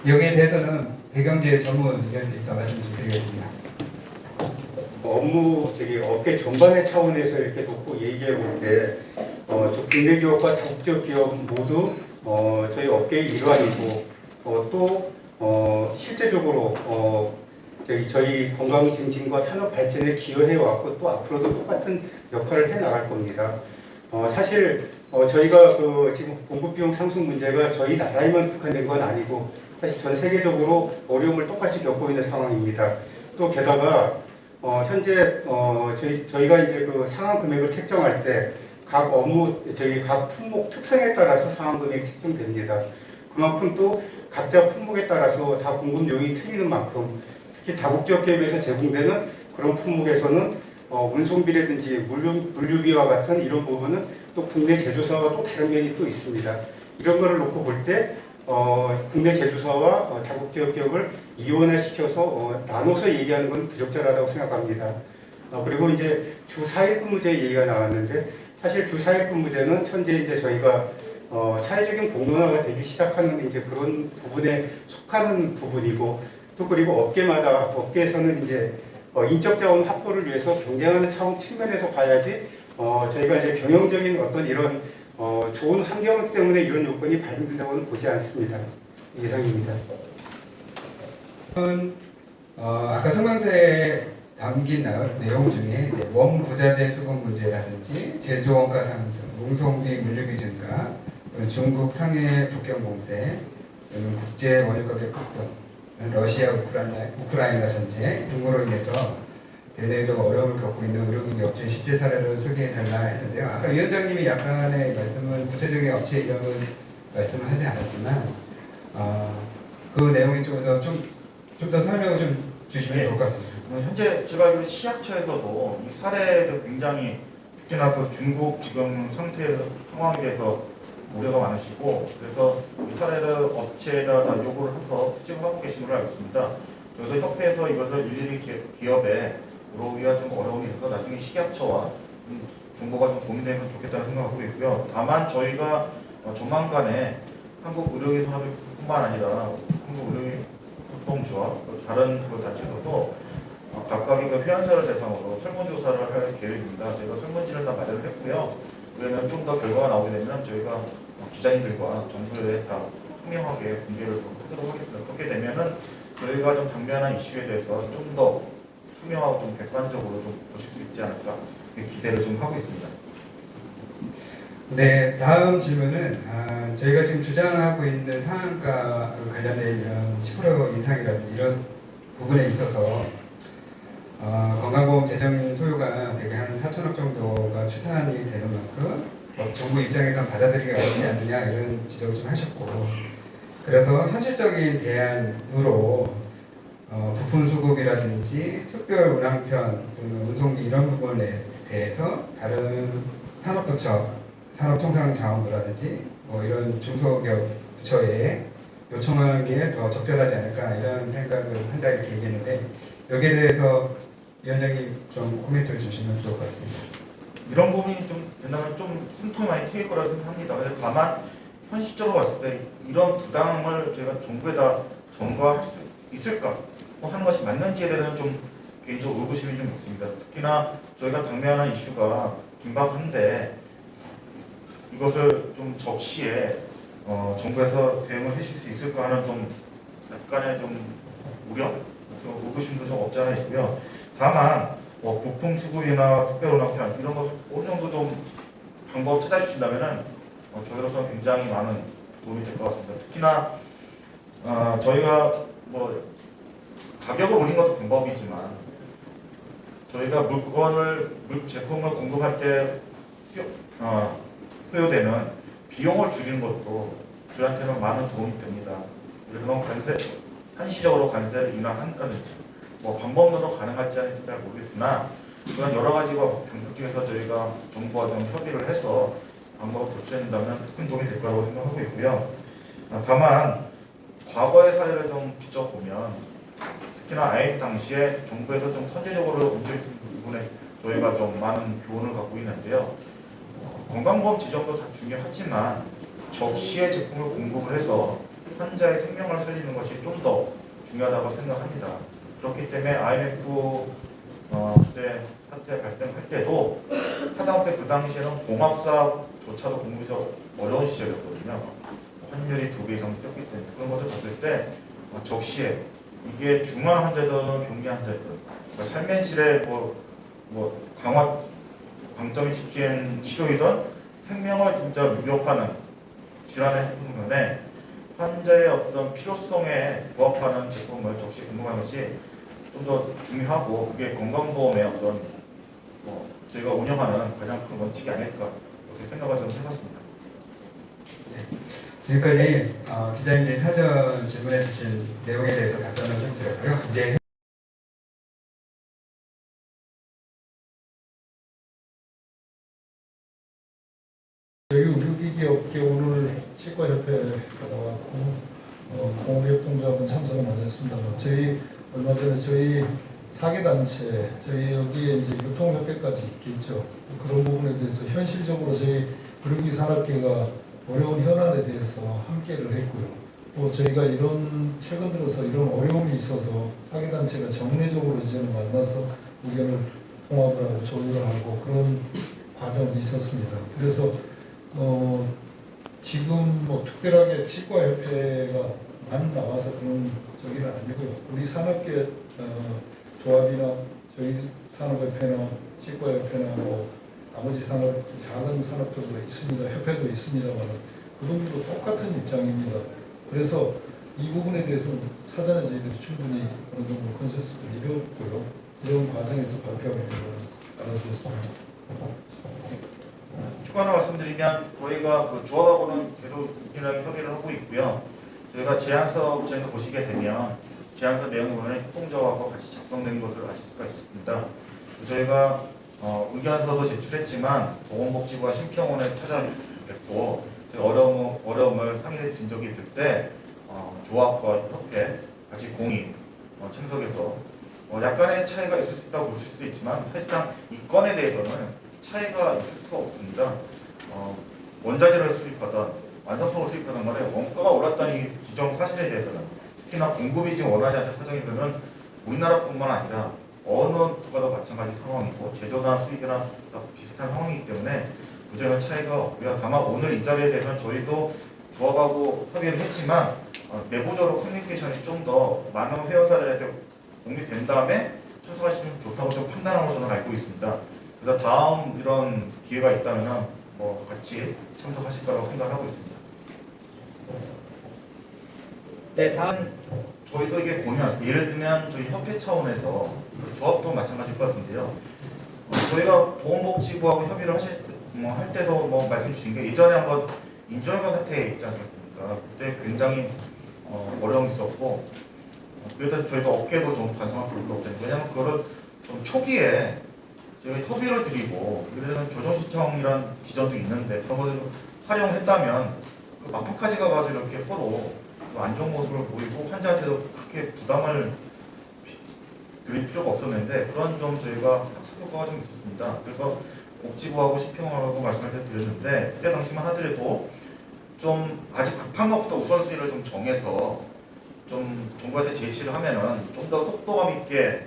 여기에 대해서는 배경재 전문 의원님께서 말씀 좀 드리겠습니다. 업계 전반의 차원에서 이렇게 놓고 얘기해 볼 때, 국내 기업과 다국적 기업 모두 저희 업계의 일환이고, 또 실제적으로 저희 건강 증진과 산업 발전에 기여해 왔고 또 앞으로도 똑같은 역할을 해 나갈 겁니다. 사실 저희가 지금 공급 비용 상승 문제가 저희 나라에만 국한된 건 아니고 사실 전 세계적으로 어려움을 똑같이 겪고 있는 상황입니다. 또 게다가 현재 저희가 이제 그 상한 금액을 책정할 때 각 각 품목 특성에 따라서 상한 금액이 책정됩니다. 그만큼 또 각자 품목에 따라서 다 공급 요인이 틀리는 만큼 특히 다국적 기업에서 제공되는 그런 품목에서는 운송비라든지 물류비와 같은 이런 부분은 또 국내 제조사와 또 다른 면이 또 있습니다. 이런 거를 놓고 볼 때 국내 제조사와 다국적 기업을 이원화시켜서 나눠서 얘기하는 건 부적절하다고 생각합니다. 그리고 이제 주 4일 근무제 얘기가 나왔는데 사실 주 4일 근무제는 현재 이제 저희가 사회적인 공론화가 되기 시작하는 이제 그런 부분에 속하는 부분이고 또 그리고 업계에서는 이제 인적 자원 확보를 위해서 경쟁하는 측면에서 봐야지 저희가 이제 경영적인 어떤 이런 좋은 환경 때문에 이런 요건이 발생된다고는 보지 않습니다. 이상입니다. 아까 성명서에 담긴 내용 중에 이제 원부자재 수급 문제라든지 제조 원가 상승, 농성비 물류비 증가, 중국 상해 북경 공세, 국제 원유 가격 급등, 러시아 우크라이나 전쟁 등으로 인해서 대내적 어려움을 겪고 있는 의료기기 업체 실제 사례를 소개해달라 했는데요. 아까 위원장님이 약간의 말씀은 구체적인 업체 이름은 말씀을 하지 않았지만 그 내용에 좀 더 설명을 좀 주시면 좋을 것 같습니다. 현재 제가 알기로 시약처에서도 이 사례도 굉장히 특히나 그 중국 지금 상황에 대해서 우려가 많으시고 그래서 이 사례를 업체에다 다 요구를 해서 수집을 하고 계신 걸로 알고 있습니다. 그래서 협회에서 이것을 일일이 기업에 물어보기가 좀 어려움이 있어서 나중에 식약처와 정보가 좀 공유되면 좋겠다는 생각을 하고 있고요. 다만 저희가 조만간에 한국의료기산업뿐만 아니라 한국의료협동조합 다른 그 단체들도 각각의 그 회원사를 대상으로 설문조사를 할 계획입니다. 저희가 설문지를 다 마련을 했고요. 그러면 좀 더 결과가 나오게 되면 저희가 기자님들과 정부에 다 투명하게 공개를 하도록 하겠습니다. 그렇게 되면은 저희가 좀 당면한 이슈에 대해서 좀 더 투명하고 좀 객관적으로 좀 보실 수 있지 않을까 기대를 좀 하고 있습니다. 네, 다음 질문은 저희가 지금 주장하고 있는 상한가 관련된 이런 10% 인상이라든지 이런 부분에 있어서 건강보험 재정 소요가 대개 한 4천억 정도가 추산이 되는 만큼 정부 입장에선 받아들이기가 어렵지 않느냐 이런 지적을 좀 하셨고 그래서 현실적인 대안으로 부품 수급이라든지 특별 운항편 또는 운송비 이런 부분에 대해서 다른 산업부처, 산업통상자원부라든지 뭐 이런 중소기업 부처에 요청하는 게 더 적절하지 않을까 이런 생각을 한다 이렇게 얘기했는데 여기에 대해서 위원장님 좀 코멘트를 주시면 좋을 것 같습니다. 이런 부분이 좀 된다면 좀 숨통이 많이 트일 거라고 생각합니다. 그래서 다만 현실적으로 봤을 때 이런 부담을 저희가 정부에다 전가할 수 있을까 하는 것이 맞는지에 대해서는 좀 개인적으로 의구심이 좀 있습니다. 특히나 저희가 당면한 이슈가 긴박한데 이것을 좀 적시에 정부에서 대응을 해줄 수 있을까 하는 좀 약간의 좀 우려, 의구심도 좀 없지 않아 있고요. 다만 부품 수급이나 특별 운항편 이런 것 어느 정도 좀 방법 찾아주신다면은 저희로서는 굉장히 많은 도움이 될 것 같습니다. 특히나 저희가 뭐 가격을 올린 것도 방법이지만 저희가 제품을 공급할 때 소요되는 비용을 줄이는 것도 저희한테는 많은 도움이 됩니다. 그래서 한시적으로 관세를 인하한다든지 뭐 방법론으로 가능할지 않을지 잘 모르겠으나 그런 여러 가지가 방법 중에서 저희가 정부와 좀 협의를 해서 방법을 도출한다면 큰 도움이 될 거라고 생각하고 있고요. 다만 과거의 사례를 좀 비춰보면 특히나 IMF 당시에 정부에서 좀 선제적으로 움직인 부분에 저희가 좀 많은 교훈을 갖고 있는데요. 건강보험 지정도 다 중요하지만 적시에 제품을 공급을 해서 환자의 생명을 살리는 것이 좀 더 중요하다고 생각합니다. 그렇기 때문에 IMF 때 사태 발생할 때도 하다못해 그 당시에는 공합사조차도 공급이 좀 어려운 시절이었거든요. 환율이 2배 이상 뛰었기 때문에 그런 것을 봤을 때 적시에 이게 중환 환자든 경미 환자든 그러니까 삶의 질에 뭐 강화 방점이 찍힌 치료이든 생명을 진짜 위협하는 질환의 부분에 환자의 어떤 필요성에 부합하는 제품을 적시 공급하는 것이 좀 더 중요하고 그게 건강보험의 어떤 저희가 운영하는 가장 큰 원칙이 아닐까 그렇게 생각을 좀 해봤습니다. 네. 지금까지 기자님들이 사전 질문해 주신 내용에 대해서 답변을 좀 드렸고요. 이제 의기업계 오늘 치과협회가 나왔고 공업협동조합은 참석은 안 했습니다. 저희 얼마 전에 저희 사계단체 저희 여기에 이제 유통협회까지 있겠죠. 그런 부분에 대해서 현실적으로 저희 의료기 산업계가 어려운 현안에 대해서 함께를 했고요. 또 저희가 이런 최근 들어서 이런 어려움이 있어서 사계단체가 정례적으로 이제는 만나서 의견을 통합을 하고 조율을 하고 그런 과정이 있었습니다. 그래서 지금 뭐 특별하게 치과협회가만 나와서 그런 저기는 아니고요. 우리 산업계 조합이나 저희 산업협회나 치과협회나 뭐 나머지 산업 작은 산업들도 있습니다. 협회도 있습니다만 그분들도 똑같은 입장입니다. 그래서 이 부분에 대해서는 사전에 저희들이 충분히 어느 정도 컨센서스를 이뤘고요. 그런 과정에서 발표하게 된 걸 알아주셨습니다. 추가로 말씀드리면 저희가 그 조합하고는 계속 긴밀하게 협의를 하고 있고요. 저희가 제안서 입장에서 보시게 되면 제안서 내용을 협동조합과 같이 작성된 것을 아실 수가 있습니다. 저희가 의견서도 제출했지만 보건복지부와 심평원에 찾아뵙고 어려움을 상의해 드린 적이 있을 때 조합과 협회 같이 공의 참석해서 약간의 차이가 있을 수 있다고 보실 수 있지만 사실상 이 건에 대해서는 차이가 있을 수가 없습니다. 원자재를 수입하던 완성품을 수입하던 간에 원가가 올랐다는 이 지정 사실에 대해서는 특히나 공급이 지금 원하지 않는 사정이면 우리나라뿐만 아니라 어느 국가도 마찬가지 상황이고 제조나 수입이나 비슷한 상황이기 때문에 그전에 차이가 없고요. 다만 오늘 이 자리에 대해서는 저희도 조합하고 협의를 했지만 내부적으로 커뮤니케이션이 좀 더 많은 회원사들한테 공유된 다음에 참석하시면 좋다고 좀 판단하고 저는 알고 있습니다. 그래서 다음 이런 기회가 있다면 같이 참석하실 거라고 생각하고 있습니다. 네, 다음 저희도 이게 고민하습니다. 예를 들면 저희 협회 차원에서 조합도 마찬가지일 것 같은데요. 저희가 보건복지부하고 협의를 할 때도 말씀 주신 게 예전에 한번 인조혈관 사태 있지 않습니까? 그때 굉장히 어려움이 있었고 그래서 저희가 업계도 좀 반성할 필요가 없다는 거예요. 왜냐하면 그거를 좀 초기에 저희가 협의를 드리고 예를 들면 조정시청이라는 기전도 있는데 그런 것을 활용했다면 막판까지 가가지고 이렇게 서로 안 좋은 모습을 보이고 환자한테도 그렇게 부담을 드릴 필요가 없었는데 그런 점 저희가 학습 효과가 좀 있었습니다. 그래서 복지부하고 심평하고 말씀을 드렸는데 그때 당시만 하더라도 좀 아직 급한 것부터 우선순위를 좀 정해서 좀 정부한테 제시를 하면은 좀 더 속도감 있게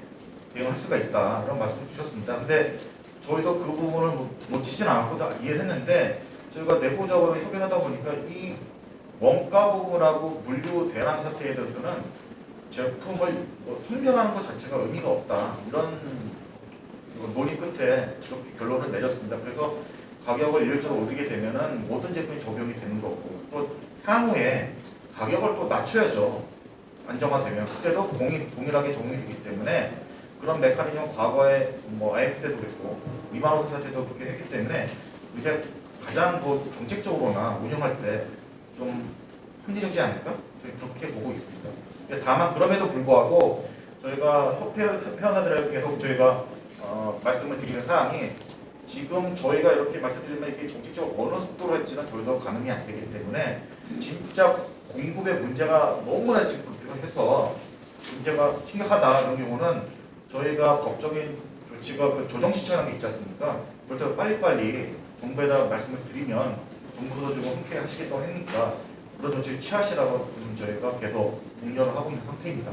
대응할 수가 있다 이런 말씀을 주셨습니다. 근데 저희도 그 부분을 놓치진 않고 다 이해를 했는데 저희가 내부적으로 협의를 하다 보니까 이 원가 부분하고 물류 대란 사태에 대해서는 제품을 선별하는 것 자체가 의미가 없다 이런 논의 끝에 이렇게 결론을 내렸습니다. 그래서 가격을 일률적으로 올리게 되면은 모든 제품이 적용이 되는 거고 또 향후에 가격을 또 낮춰야죠. 안정화되면 그때도 동일하게 적용이 되기 때문에 그런 메커니즘 과거에 IF 때도 그랬고 리마노트 사태도 그렇게 했기 때문에 이제 가장 정책적으로나 운영할 때 좀 합리적이지 않을까? 그렇게 보고 있습니다. 다만 그럼에도 불구하고 저희가 회원들에게 계속 저희가 말씀을 드리는 사항이 지금 저희가 이렇게 말씀드리면 이게 정책적으로 어느 속도로 할지는 저희도 가늠이 안 되기 때문에 진짜 공급의 문제가 너무나 지금 불필요해서 문제가 심각하다 이런 경우는 저희가 법적인 조치가 조정시청이라는 게 있지 않습니까? 그럴 때 빨리빨리 정부에다 말씀을 드리면 정부도 좀 흔쾌히 하시겠다고 했으니까 그런 조치를 취하시라고 저희가 계속 독려를 하고 있는 상태입니다.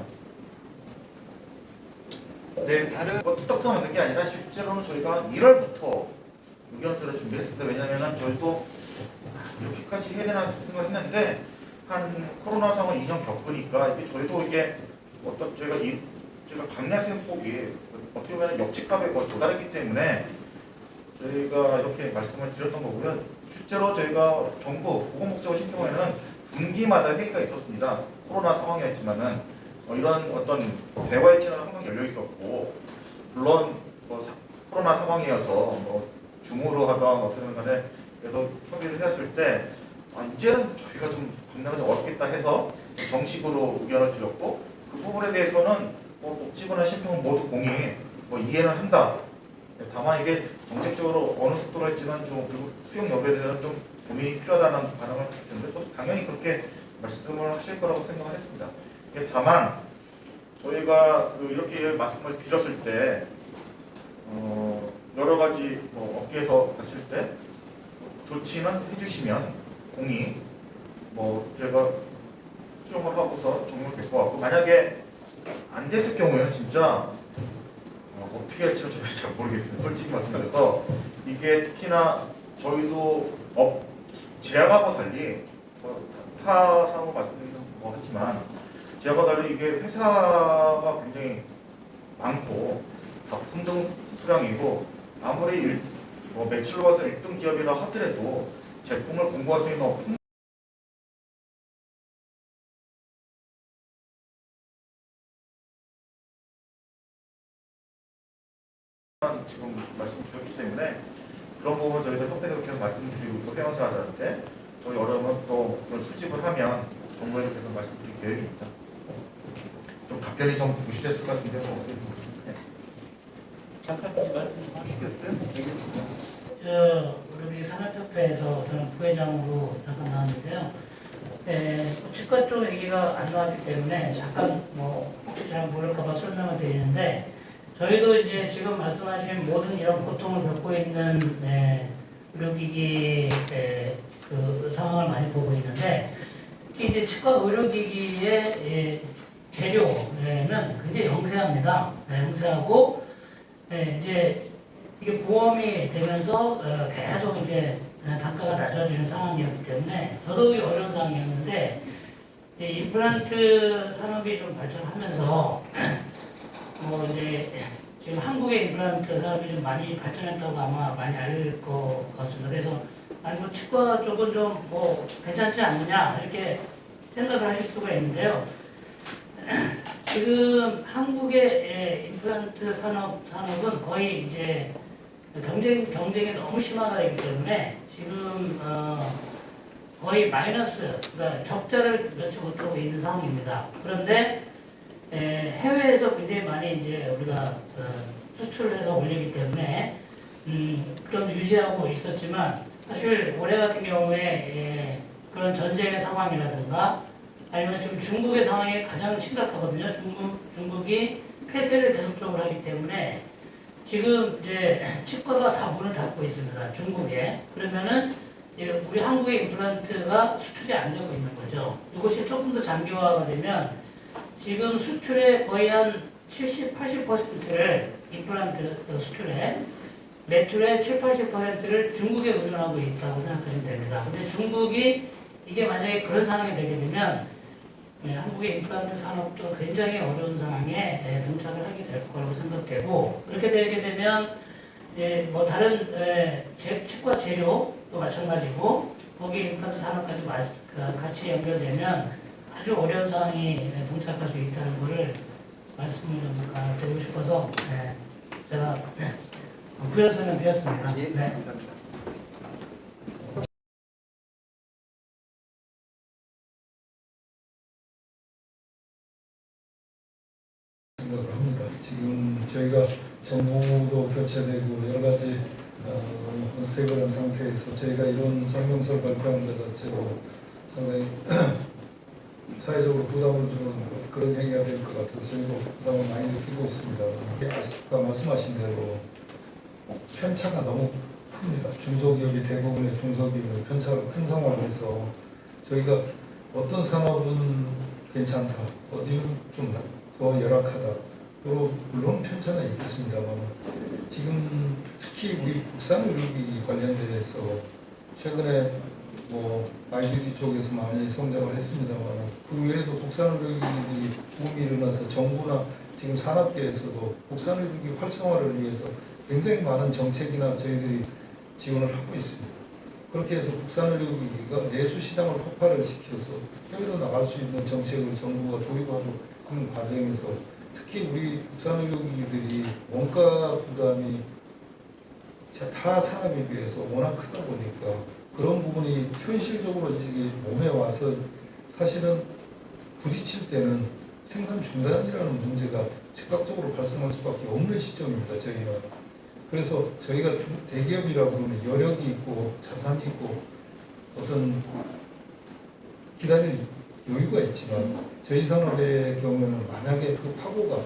네, 다른 뚝딱 터놓는 게 아니라 실제로는 저희가 1월부터 의견서를 준비했습니다. 왜냐하면 저희도 이렇게까지 해야 되나 생각을 했는데 한 코로나 상황 2년 겪으니까 이게 저희도 이게 저희가 강약 생폭이 어떻게 보면 역치값에 도달했기 때문에 저희가 이렇게 말씀을 드렸던 거고요. 실제로 저희가 정부 보건복지부 심평원에는 분기마다 회의가 있었습니다. 코로나 상황이었지만은 이런 어떤 대화의 채널은 항상 열려 있었고 물론 코로나 상황이어서 줌으로 하던 어떤 간에 계속 협의를 해왔을 때 이제는 저희가 좀 감당이 어렵겠다 해서 정식으로 의견을 드렸고 그 부분에 대해서는 복지부나 심평원 모두 공히 이해는 한다. 다만 이게 정책적으로 어느 속도로 할지는 좀 그리고 수용 여부에 대해서는 좀 고민이 필요하다는 반응을 주셨는데 저도 당연히 그렇게 말씀을 하실 거라고 생각을 했습니다. 다만 저희가 이렇게 말씀을 드렸을 때 여러 가지 업계에서 봤을 때 조치는 해주시면 공이 제가 수용을 하고서 종료를 될 것 같고, 만약에 안 됐을 경우에는 진짜 어떻게 할지는 저희가 잘 모르겠어요. 솔직히 말씀드려서 이게 특히나 저희도 제약하고 달리 타 산업 말씀드리는 거 하지만 제약과 달리 이게 회사가 굉장히 많고 품종 수량이고 아무리 매출로 봐서 1등 기업이라 하더라도 제품을 공부할 수 있는 지금 말씀 주셨기 때문에 그런 부분 저희가 협회에서 계속 말씀드리고 있고 회원사들한테 저희 어려우면 또 그걸 수집을 하면 정부에서 계속 말씀드릴 계획입니다. 좀 답변이 좀 부실했을 것 같은데 어떻게 보시나요? 잠깐 말씀 좀 하시겠어요? 우리 산업협회에서 저는 부회장으로 잠깐 나왔는데요. 치과 쪽 얘기가 안 나왔기 때문에 잠깐 혹시 잘 모를까봐 설명을 드리는데, 저희도 이제 지금 말씀하신 모든 이런 고통을 겪고 있는 의료기기 그 상황을 많이 보고 있는데, 특히 이제 치과 의료기기의 재료는 굉장히 영세합니다. 영세하고 이제 이게 보험이 되면서 계속 이제 단가가 낮아지는 상황이었기 때문에 더더욱이 어려운 상황이었는데, 임플란트 산업이 좀 발전하면서 이제 지금 한국의 임플란트 산업이 좀 많이 발전했다고 아마 많이 알 것 같습니다. 그래서 치과 쪽은 좀 괜찮지 않느냐 이렇게 생각을 하실 수가 있는데요. 지금 한국의 임플란트 산업은 거의 이제 경쟁이 너무 심화가 되기 때문에 지금 거의 마이너스, 그러니까 적자를 면치 못하고 있는 상황입니다. 그런데 해외에서 굉장히 많이 이제 우리가 수출해서 올리기 때문에 좀 유지하고 있었지만, 사실 올해 같은 경우에 그런 전쟁의 상황이라든가 아니면 지금 중국의 상황이 가장 심각하거든요. 중국이 폐쇄를 계속적으로 하기 때문에 지금 이제 치과가 다 문을 닫고 있습니다. 중국에. 그러면은 우리 한국의 임플란트가 수출이 안 되고 있는 거죠. 이것이 조금 더 장기화가 되면 지금 수출의 거의 한 70, 80%를 임플란트 수출에, 매출의 7, 80%를 중국에 의존하고 있다고 생각하시면 됩니다. 근데 중국이 이게 만약에 그런 상황이 되게 되면 한국의 임플란트 산업도 굉장히 어려운 상황에 봉착을 하게 될 거라고 생각되고, 그렇게 되게 되면 다른 치과 재료도 마찬가지고 거기 임플란트 산업까지 같이 연결되면 아주 어려운 상황이 봉착할 수 있다는 것을 말씀을 좀 드리고 싶어서 제가 부연 설명 드렸습니다. 예, 네. 감사합니다. 생각을 합니다. 지금 저희가 정부도 교체되고 여러 가지 언스테이블한 상태에서 저희가 이런 성명서를 발표하는 것 자체로 상당히 사회적으로 부담을 주는 그런 행위가 될 것 같아서 저희도 부담을 많이 느끼고 있습니다. 아까 말씀하신 대로 편차가 너무 큽니다. 중소기업이 대부분의 중소기업의 편차가 큰 상황에서 저희가 어떤 산업은 괜찮다, 어디는 좀 더 열악하다, 또 물론 편차는 있겠습니다만 지금 특히 우리 국산 의료기기 관련돼서 최근에 IBD 쪽에서 많이 성장을 했습니다만 그 외에도 국산 의료기기 붐이 일어나서 정부나 지금 산업계에서도 국산 의료기기 활성화를 위해서 굉장히 많은 정책이나 저희들이 지원을 하고 있습니다. 그렇게 해서 국산 의료기기가 내수 시장을 폭발을 시켜서 해외로 나갈 수 있는 정책을 정부가 도입하고 그런 과정에서 특히 우리 국산 의료기기들이 원가 부담이 타 산업에 비해서 워낙 크다 보니까 그런 부분이 현실적으로 몸에 와서 사실은 부딪힐 때는 생산 중단이라는 문제가 즉각적으로 발생할 수밖에 없는 시점입니다. 저희는. 그래서 저희가 대기업이라고 하면 여력이 있고 자산이 있고 어떤 기다릴 여유가 있지만 저희 산업의 경우는 만약에 그 파고가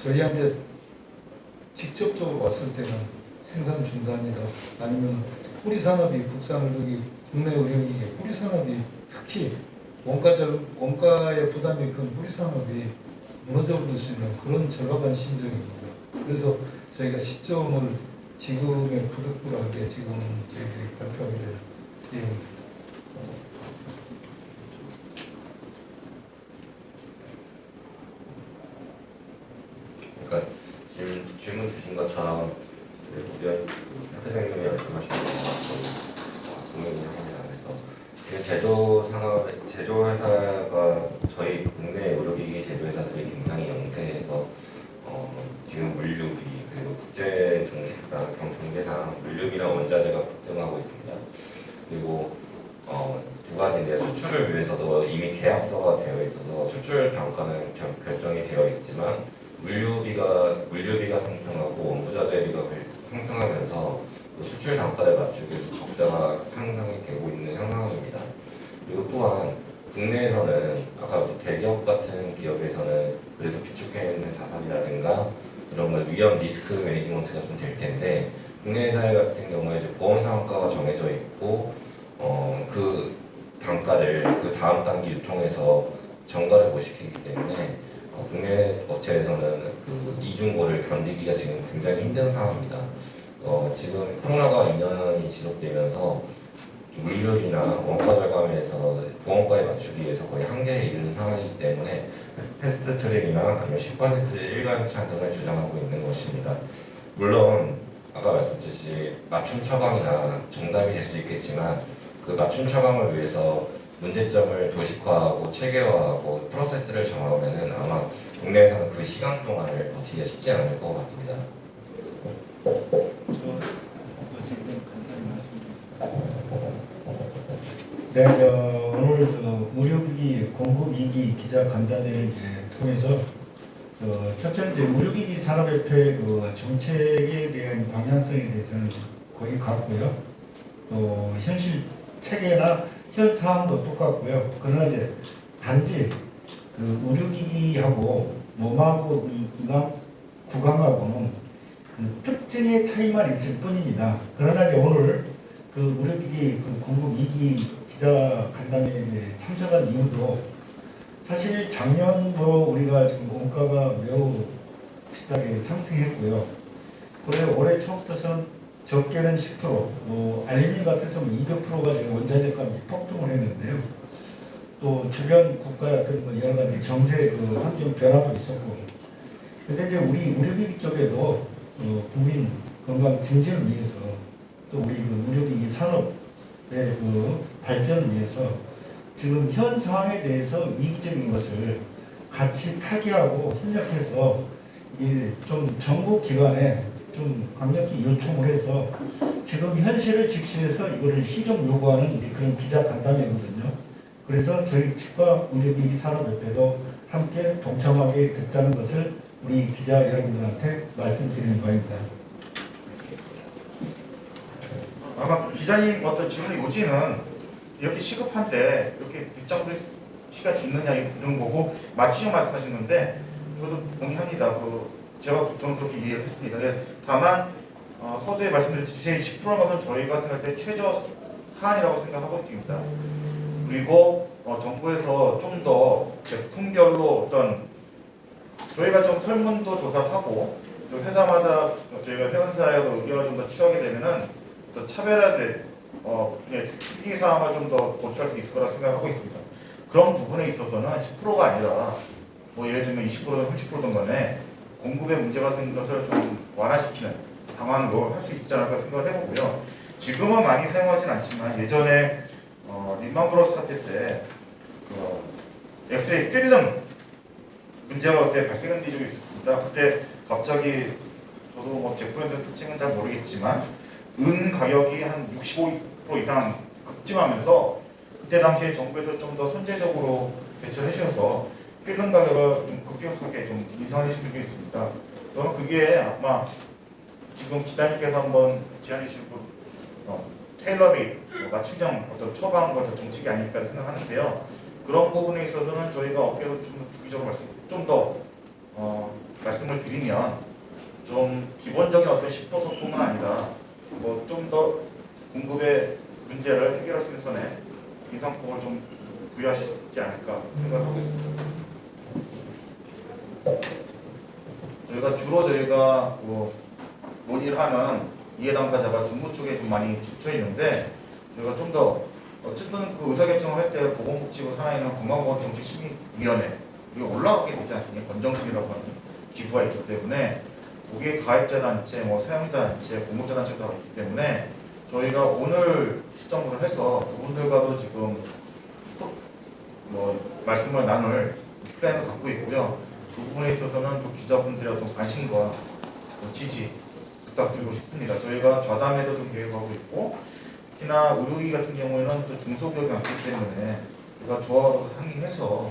저희한테 직접적으로 왔을 때는 생산 중단이다 아니면 뿌리 산업이 국산 의료기 국내 의료기계 뿌리 산업이 특히 원가의 부담이 큰 뿌리 산업이 무너져 버릴 수 있는 그런 절박한 심정입니다. 그래서 저희가 시점을 지금의 부득불하게 지금 저희들이 발표하게 된 내용입니다. 그러니까 지금 질문 주신 것처럼 협회장님이 말씀하신 것처럼 국민연합에서 지금 제조회사가 저희 국내 의료기기 제조회사들이 굉장히 영세해서 지금 물류비 그리고 국제정책상 경제상 물류비랑 원자재가 급등하고 있습니다. 그리고 두 가지인데 수출을 위해서도 이미 계약서가 되어 있어서 수출 단가는 결정이 되어 있지만 물류비가 상승하고 원부자재비가 상승하면서 또 수출 단가를 맞추기 위해서 적자가 상승이 되고 있는 상황입니다. 그리고 또한 국내에서는 아까 대기업 같은 기업에서는 그래도 비축해 있는 자산이라든가 이런 걸 위험 리스크 매니지먼트가 좀 될 텐데 국내 회사 같은 경우에 이제 보험 상한가가 정해져 있고 그 단가를 그 다음 단계 유통에서 전가를 못 시키기 때문에 국내 업체에서는 그 이중고를 견디기가 지금 굉장히 힘든 상황입니다. 지금 코로나가 2년이 지속되면서 물류비나 원가 절감에서 보험가에 맞추기 위해서 거의 한계에 이르는 상황이기 때문에 패스트 트랙이나 아니면 10% 일괄차 등을 주장하고 있는 것입니다. 물론 아까 말씀드렸듯이 맞춤 처방이나 정답이 될 수 있겠지만 그 맞춤 처방을 위해서 문제점을 도식화하고 체계화하고 프로세스를 정하면은 아마 국내에서는 그 시간 동안을 버티기가 쉽지 않을 것 같습니다. 네, 오늘 의료기기 공급 위기 기자 간담회를 이제 통해서 첫째 이제 의료기기 산업협회 그 정책에 대한 방향성에 대해서는 거의 같고요. 또 현실 체계나 현 사항도 똑같고요. 그러나 이제 단지 그 의료기기하고 몸하고 구강하고는 그 특징의 차이만 있을 뿐입니다. 그러나 이제 오늘 그 의료기기 그 공급 위기 기자 간담회에 참석한 이유도 사실 작년도 우리가 지금 원가가 매우 비싸게 상승했고요. 그리고 올해 초부터는 적게는 10%, 알루미늄 같은 경우는 200%가 지금 원자재 값이 폭등을 했는데요. 또 주변 국가의 어떤 여러 가지 정세 그 환경 변화도 있었고, 근데 이제 우리 의료기기 쪽에도 국민 건강 증진을 위해서 또 우리 그 의료기기 산업의 그 발전을 위해서 지금 현 상황에 대해서 위기적인 것을 같이 타개하고 협력해서 좀 정부 기관에 좀 강력히 요청을 해서 지금 현실을 직시해서 이거를 시정 요구하는 그런 기자 간담회거든요. 그래서 저희 치과 의료기기 산업협회도 함께 동참하게 됐다는 것을 우리 기자 여러분들한테 말씀드리는 바입니다. 아마 기자님 어떤 질문의 요지는 이렇게 시급한데 이렇게 입장부리 시가 있느냐 이런 거고 맞춤형 말씀하신 건데 저도 동의합니다. 저는 그렇게 이해를 했습니다. 다만 서두에 말씀드렸듯이 제 10%는 것은 저희가 생각할 때 최저 사안이라고 생각하고 있습니다. 그리고 정부에서 좀 더 제품별로 어떤 저희가 좀 설문도 조사하고 회사마다 저희가 회원사에서 의견을 좀 더 취하게 되면은 또 차별화된 특기 사항을 좀 더 도출할 수 있을 거라 생각하고 있습니다. 그런 부분에 있어서는 10%가 아니라 예를 들면 20%든 30%든 간에 공급에 문제가 생긴 것을 좀 완화시키는 방안으로 할 수 있지 않을까 생각을 해보고요. 지금은 많이 사용하진 않지만 예전에 림만 브러스 사태 때 엑스레이 필름 문제가 그때 발생한 적이 있었습니다. 그때 갑자기 저도 제 브랜드 특징은 잘 모르겠지만 은 가격이 한 65% 이상 급증하면서 그때 당시에 정부에서 좀 더 선제적으로 대처해 주셔서 필름 가격을 좀 급격하게 좀 인상해 주신 적이 있습니다. 저는 그게 아마 지금 기자님께서 한번 제안해 주신 테일러메이드, 맞춤형 어떤 처방과 정책이 아닐까 생각하는데요. 그런 부분에 있어서는 저희가 업계로 좀 주기적으로 좀 더 말씀을 드리면 좀 기본적인 어떤 10%뿐만 아니라 뭐 좀 더 공급의 문제를 해결할 수 있는 선에 인상폭을 좀 부여하시지 않을까 생각하고 있습니다. 저희가 뭐 논의를 하는 이해 당사자가 정부 쪽에 좀 많이 지쳐 있는데 저희가 좀 더 어쨌든 그 의사결정을 할 때 보건복지부 산하에 있는 건강보건정책심의위원회 이게 올라가게 되지 않습니까? 건정심이라고 하는 기구가 있기 때문에 거기에 가입자 단체, 뭐 사용자 단체, 공급자 단체가 있기 때문에 저희가 오늘 시점으로 해서 그분들과도 지금 뭐 말씀을 나눌 플랜을 갖고 있고요. 그 부분에 있어서는 또 기자분들의 어떤 관심과 지지 부탁드리고 싶습니다. 저희가 좌담회도 좀 계획하고 있고 특히나 의료기 같은 경우에는 또 중소기업이 많기 때문에 우리가 조합하고 상의해서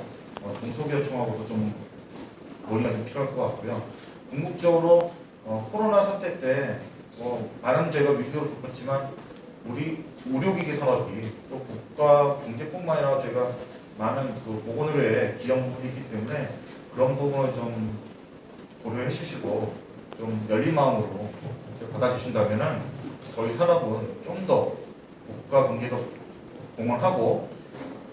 중소기업청하고도 좀 논의가 좀 필요할 것 같고요. 궁극적으로 코로나 사태 때 많은 저희가 위기를 겪었지만 우리 의료기기 산업이 또 국가 경제뿐만 아니라 저희가 많은 그 보건의료에 기여한 부분이 있기 때문에 그런 부분을 좀 고려해 주시고 좀 열린 마음으로 받아주신다면은 저희 산업은 좀 더 국가 경제도 공헌하고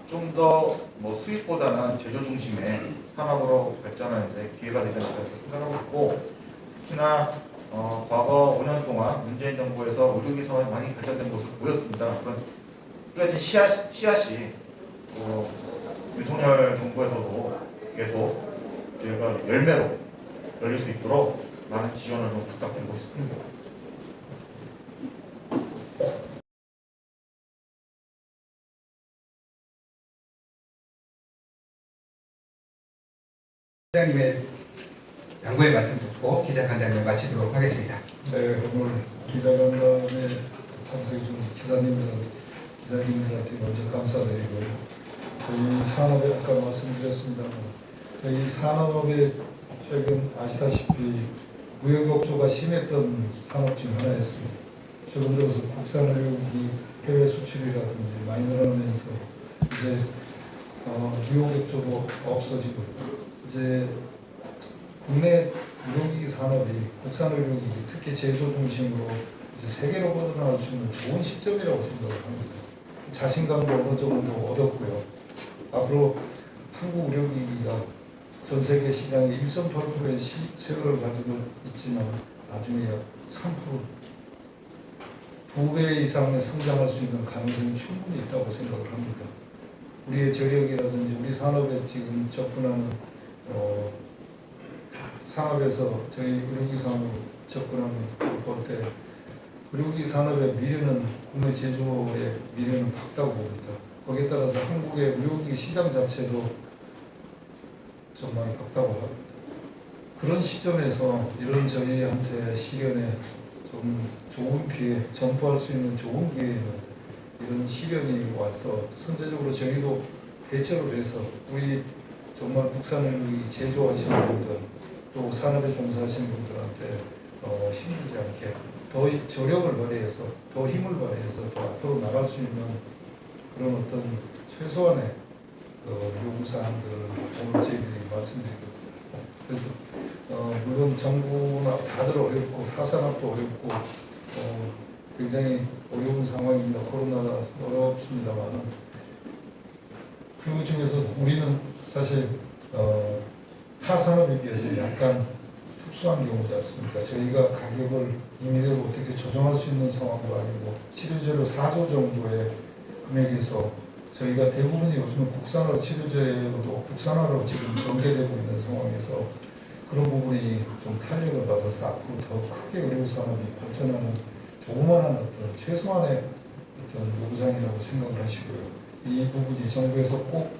좀 더 뭐 수입보다는 제조 중심의 산업으로 발전하는데 기회가 되지 않을까 생각하고 있고 특히나 과거 5년 동안 문재인 정부에서 의료기 산업이 많이 발전된 모습을 보였습니다. 그런 끝까지 씨앗이 윤석열 정부에서도 계속 저희가 열매로 열릴 수 있도록 많은 지원을 좀 부탁드리고 싶습니다. 기자님의 양보의 말씀 듣고 기자간담회 마치도록 하겠습니다. 네, 오늘 기자간담회 참석해준 기자님들한테 먼저 감사드리고 저희 산업에 아까 말씀드렸습니다만 저희 산업에 최근 아시다시피 무역업조가 심했던 산업 중 하나였습니다. 최근 들어서 국산 의료기 해외 수출이라든지 많이 늘어나면서 이제 무역업조도 없어지고 이제 국내 의료기기 산업이 국산 의료기기 특히 제조 중심으로 이제 세계로 뻗어나갈 수 있는 좋은 시점이라고 생각을 합니다. 자신감도 어느 정도 얻었고요. 앞으로 한국 의료기기가 전 세계 시장의 1.8%의 세율을 가지고 있지만 나중에 약 3%, 2배 이상의 성장할 수 있는 가능성이 충분히 있다고 생각을 합니다. 우리의 저력이라든지 우리 산업에 지금 접근하는 산업에서 저희 의료기 산업으로 접근하는 걸 볼 때 의료기 산업의 미래는 국내 제조의 미래는 밝다고 봅니다. 거기에 따라서 한국의 의료기 시장 자체도 좀 많이 밝다고 합니다. 그런 시점에서 이런 저희한테 시련에 좀 좋은 기회, 점프할 수 있는 좋은 기회는 이런 시련이 와서 선제적으로 저희도 대처를 해서 우리 정말 국산을 제조하시는 분들 또 산업에 종사하시는 분들한테 힘들지 않게 더 저력을 발휘해서 더 힘을 발휘해서 더 앞으로 나갈 수 있는 그런 어떤 최소한의 요구사항들을 오늘 저희들이 말씀드리거든요. 그래서 물론 정부나 다들 어렵고 타산업도 어렵고 굉장히 어려운 상황입니다. 코로나 어렵습니다만 그 중에서 우리는 사실 타산업에 비해서 약간 특수한 경우지 않습니까? 저희가 가격을 임의대로 어떻게 조정할 수 있는 상황도 아니고 치료제로 4조 정도의 금액에서 저희가 대부분이 요즘은 국산화로 치료제로도 국산화로 지금 전개되고 있는 상황에서 그런 부분이 좀 탄력을 받아서 앞으로 더 크게 의료산업이 발전하는 조그마한 어떤 최소한의 어떤 요구사항이라고 생각을 하시고요. 이 부분이 정부에서 꼭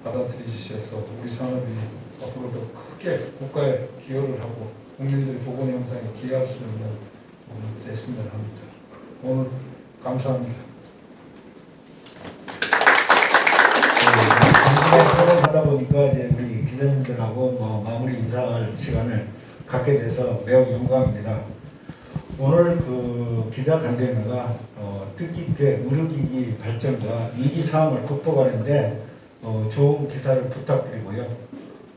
받아들이셔서 우리 산업이 앞으로 더 크게 국가에 기여를 하고 국민들의 보건 형상에 기여할 수 있는 부분이 됐으면 합니다. 오늘 감사합니다. 방송을 하다 보니까 이제 우리 기자님들하고 마무리 인사할 시간을 갖게 돼서 매우 영광입니다. 오늘 그 기자간담회가 뜻깊게 의료기기 발전과 위기 상황을 극복하는데 좋은 기사를 부탁드리고요.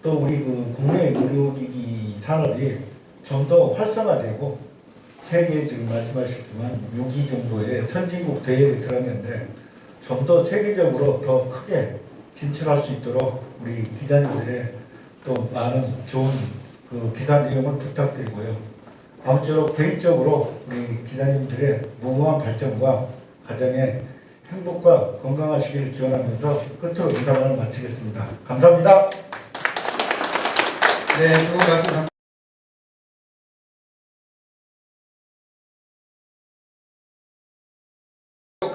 또 우리 그 국내 의료기기 산업이 좀 더 활성화되고 세계 지금 말씀하셨지만 6위 정도의 선진국 대회에 들었는데 좀 더 세계적으로 더 크게 진출할 수 있도록 우리 기자님들의 또 많은 좋은 그 기사 내용을 부탁드리고요. 아무쪼록 개인적으로 우리 기자님들의 무궁한 발전과 가정의 행복과 건강하시기를 기원하면서 끝으로 인사말을 마치겠습니다. 감사합니다. 네, 좋은 말씀 감사합니다.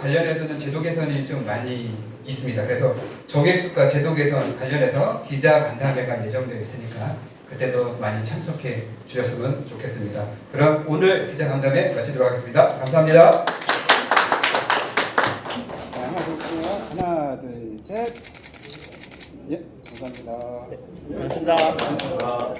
관련해서는 제도 개선이 좀 많이 있습니다. 그래서 정액수과 제도 개선 관련해서 기자 간담회가 예정되어 있으니까 그때도 많이 참석해 주셨으면 좋겠습니다. 그럼 오늘 기자 간담회 마치도록 하겠습니다. 감사합니다. 자, 하나 둘, 하나 둘 셋. 예, 감사합니다. 고맙습니다.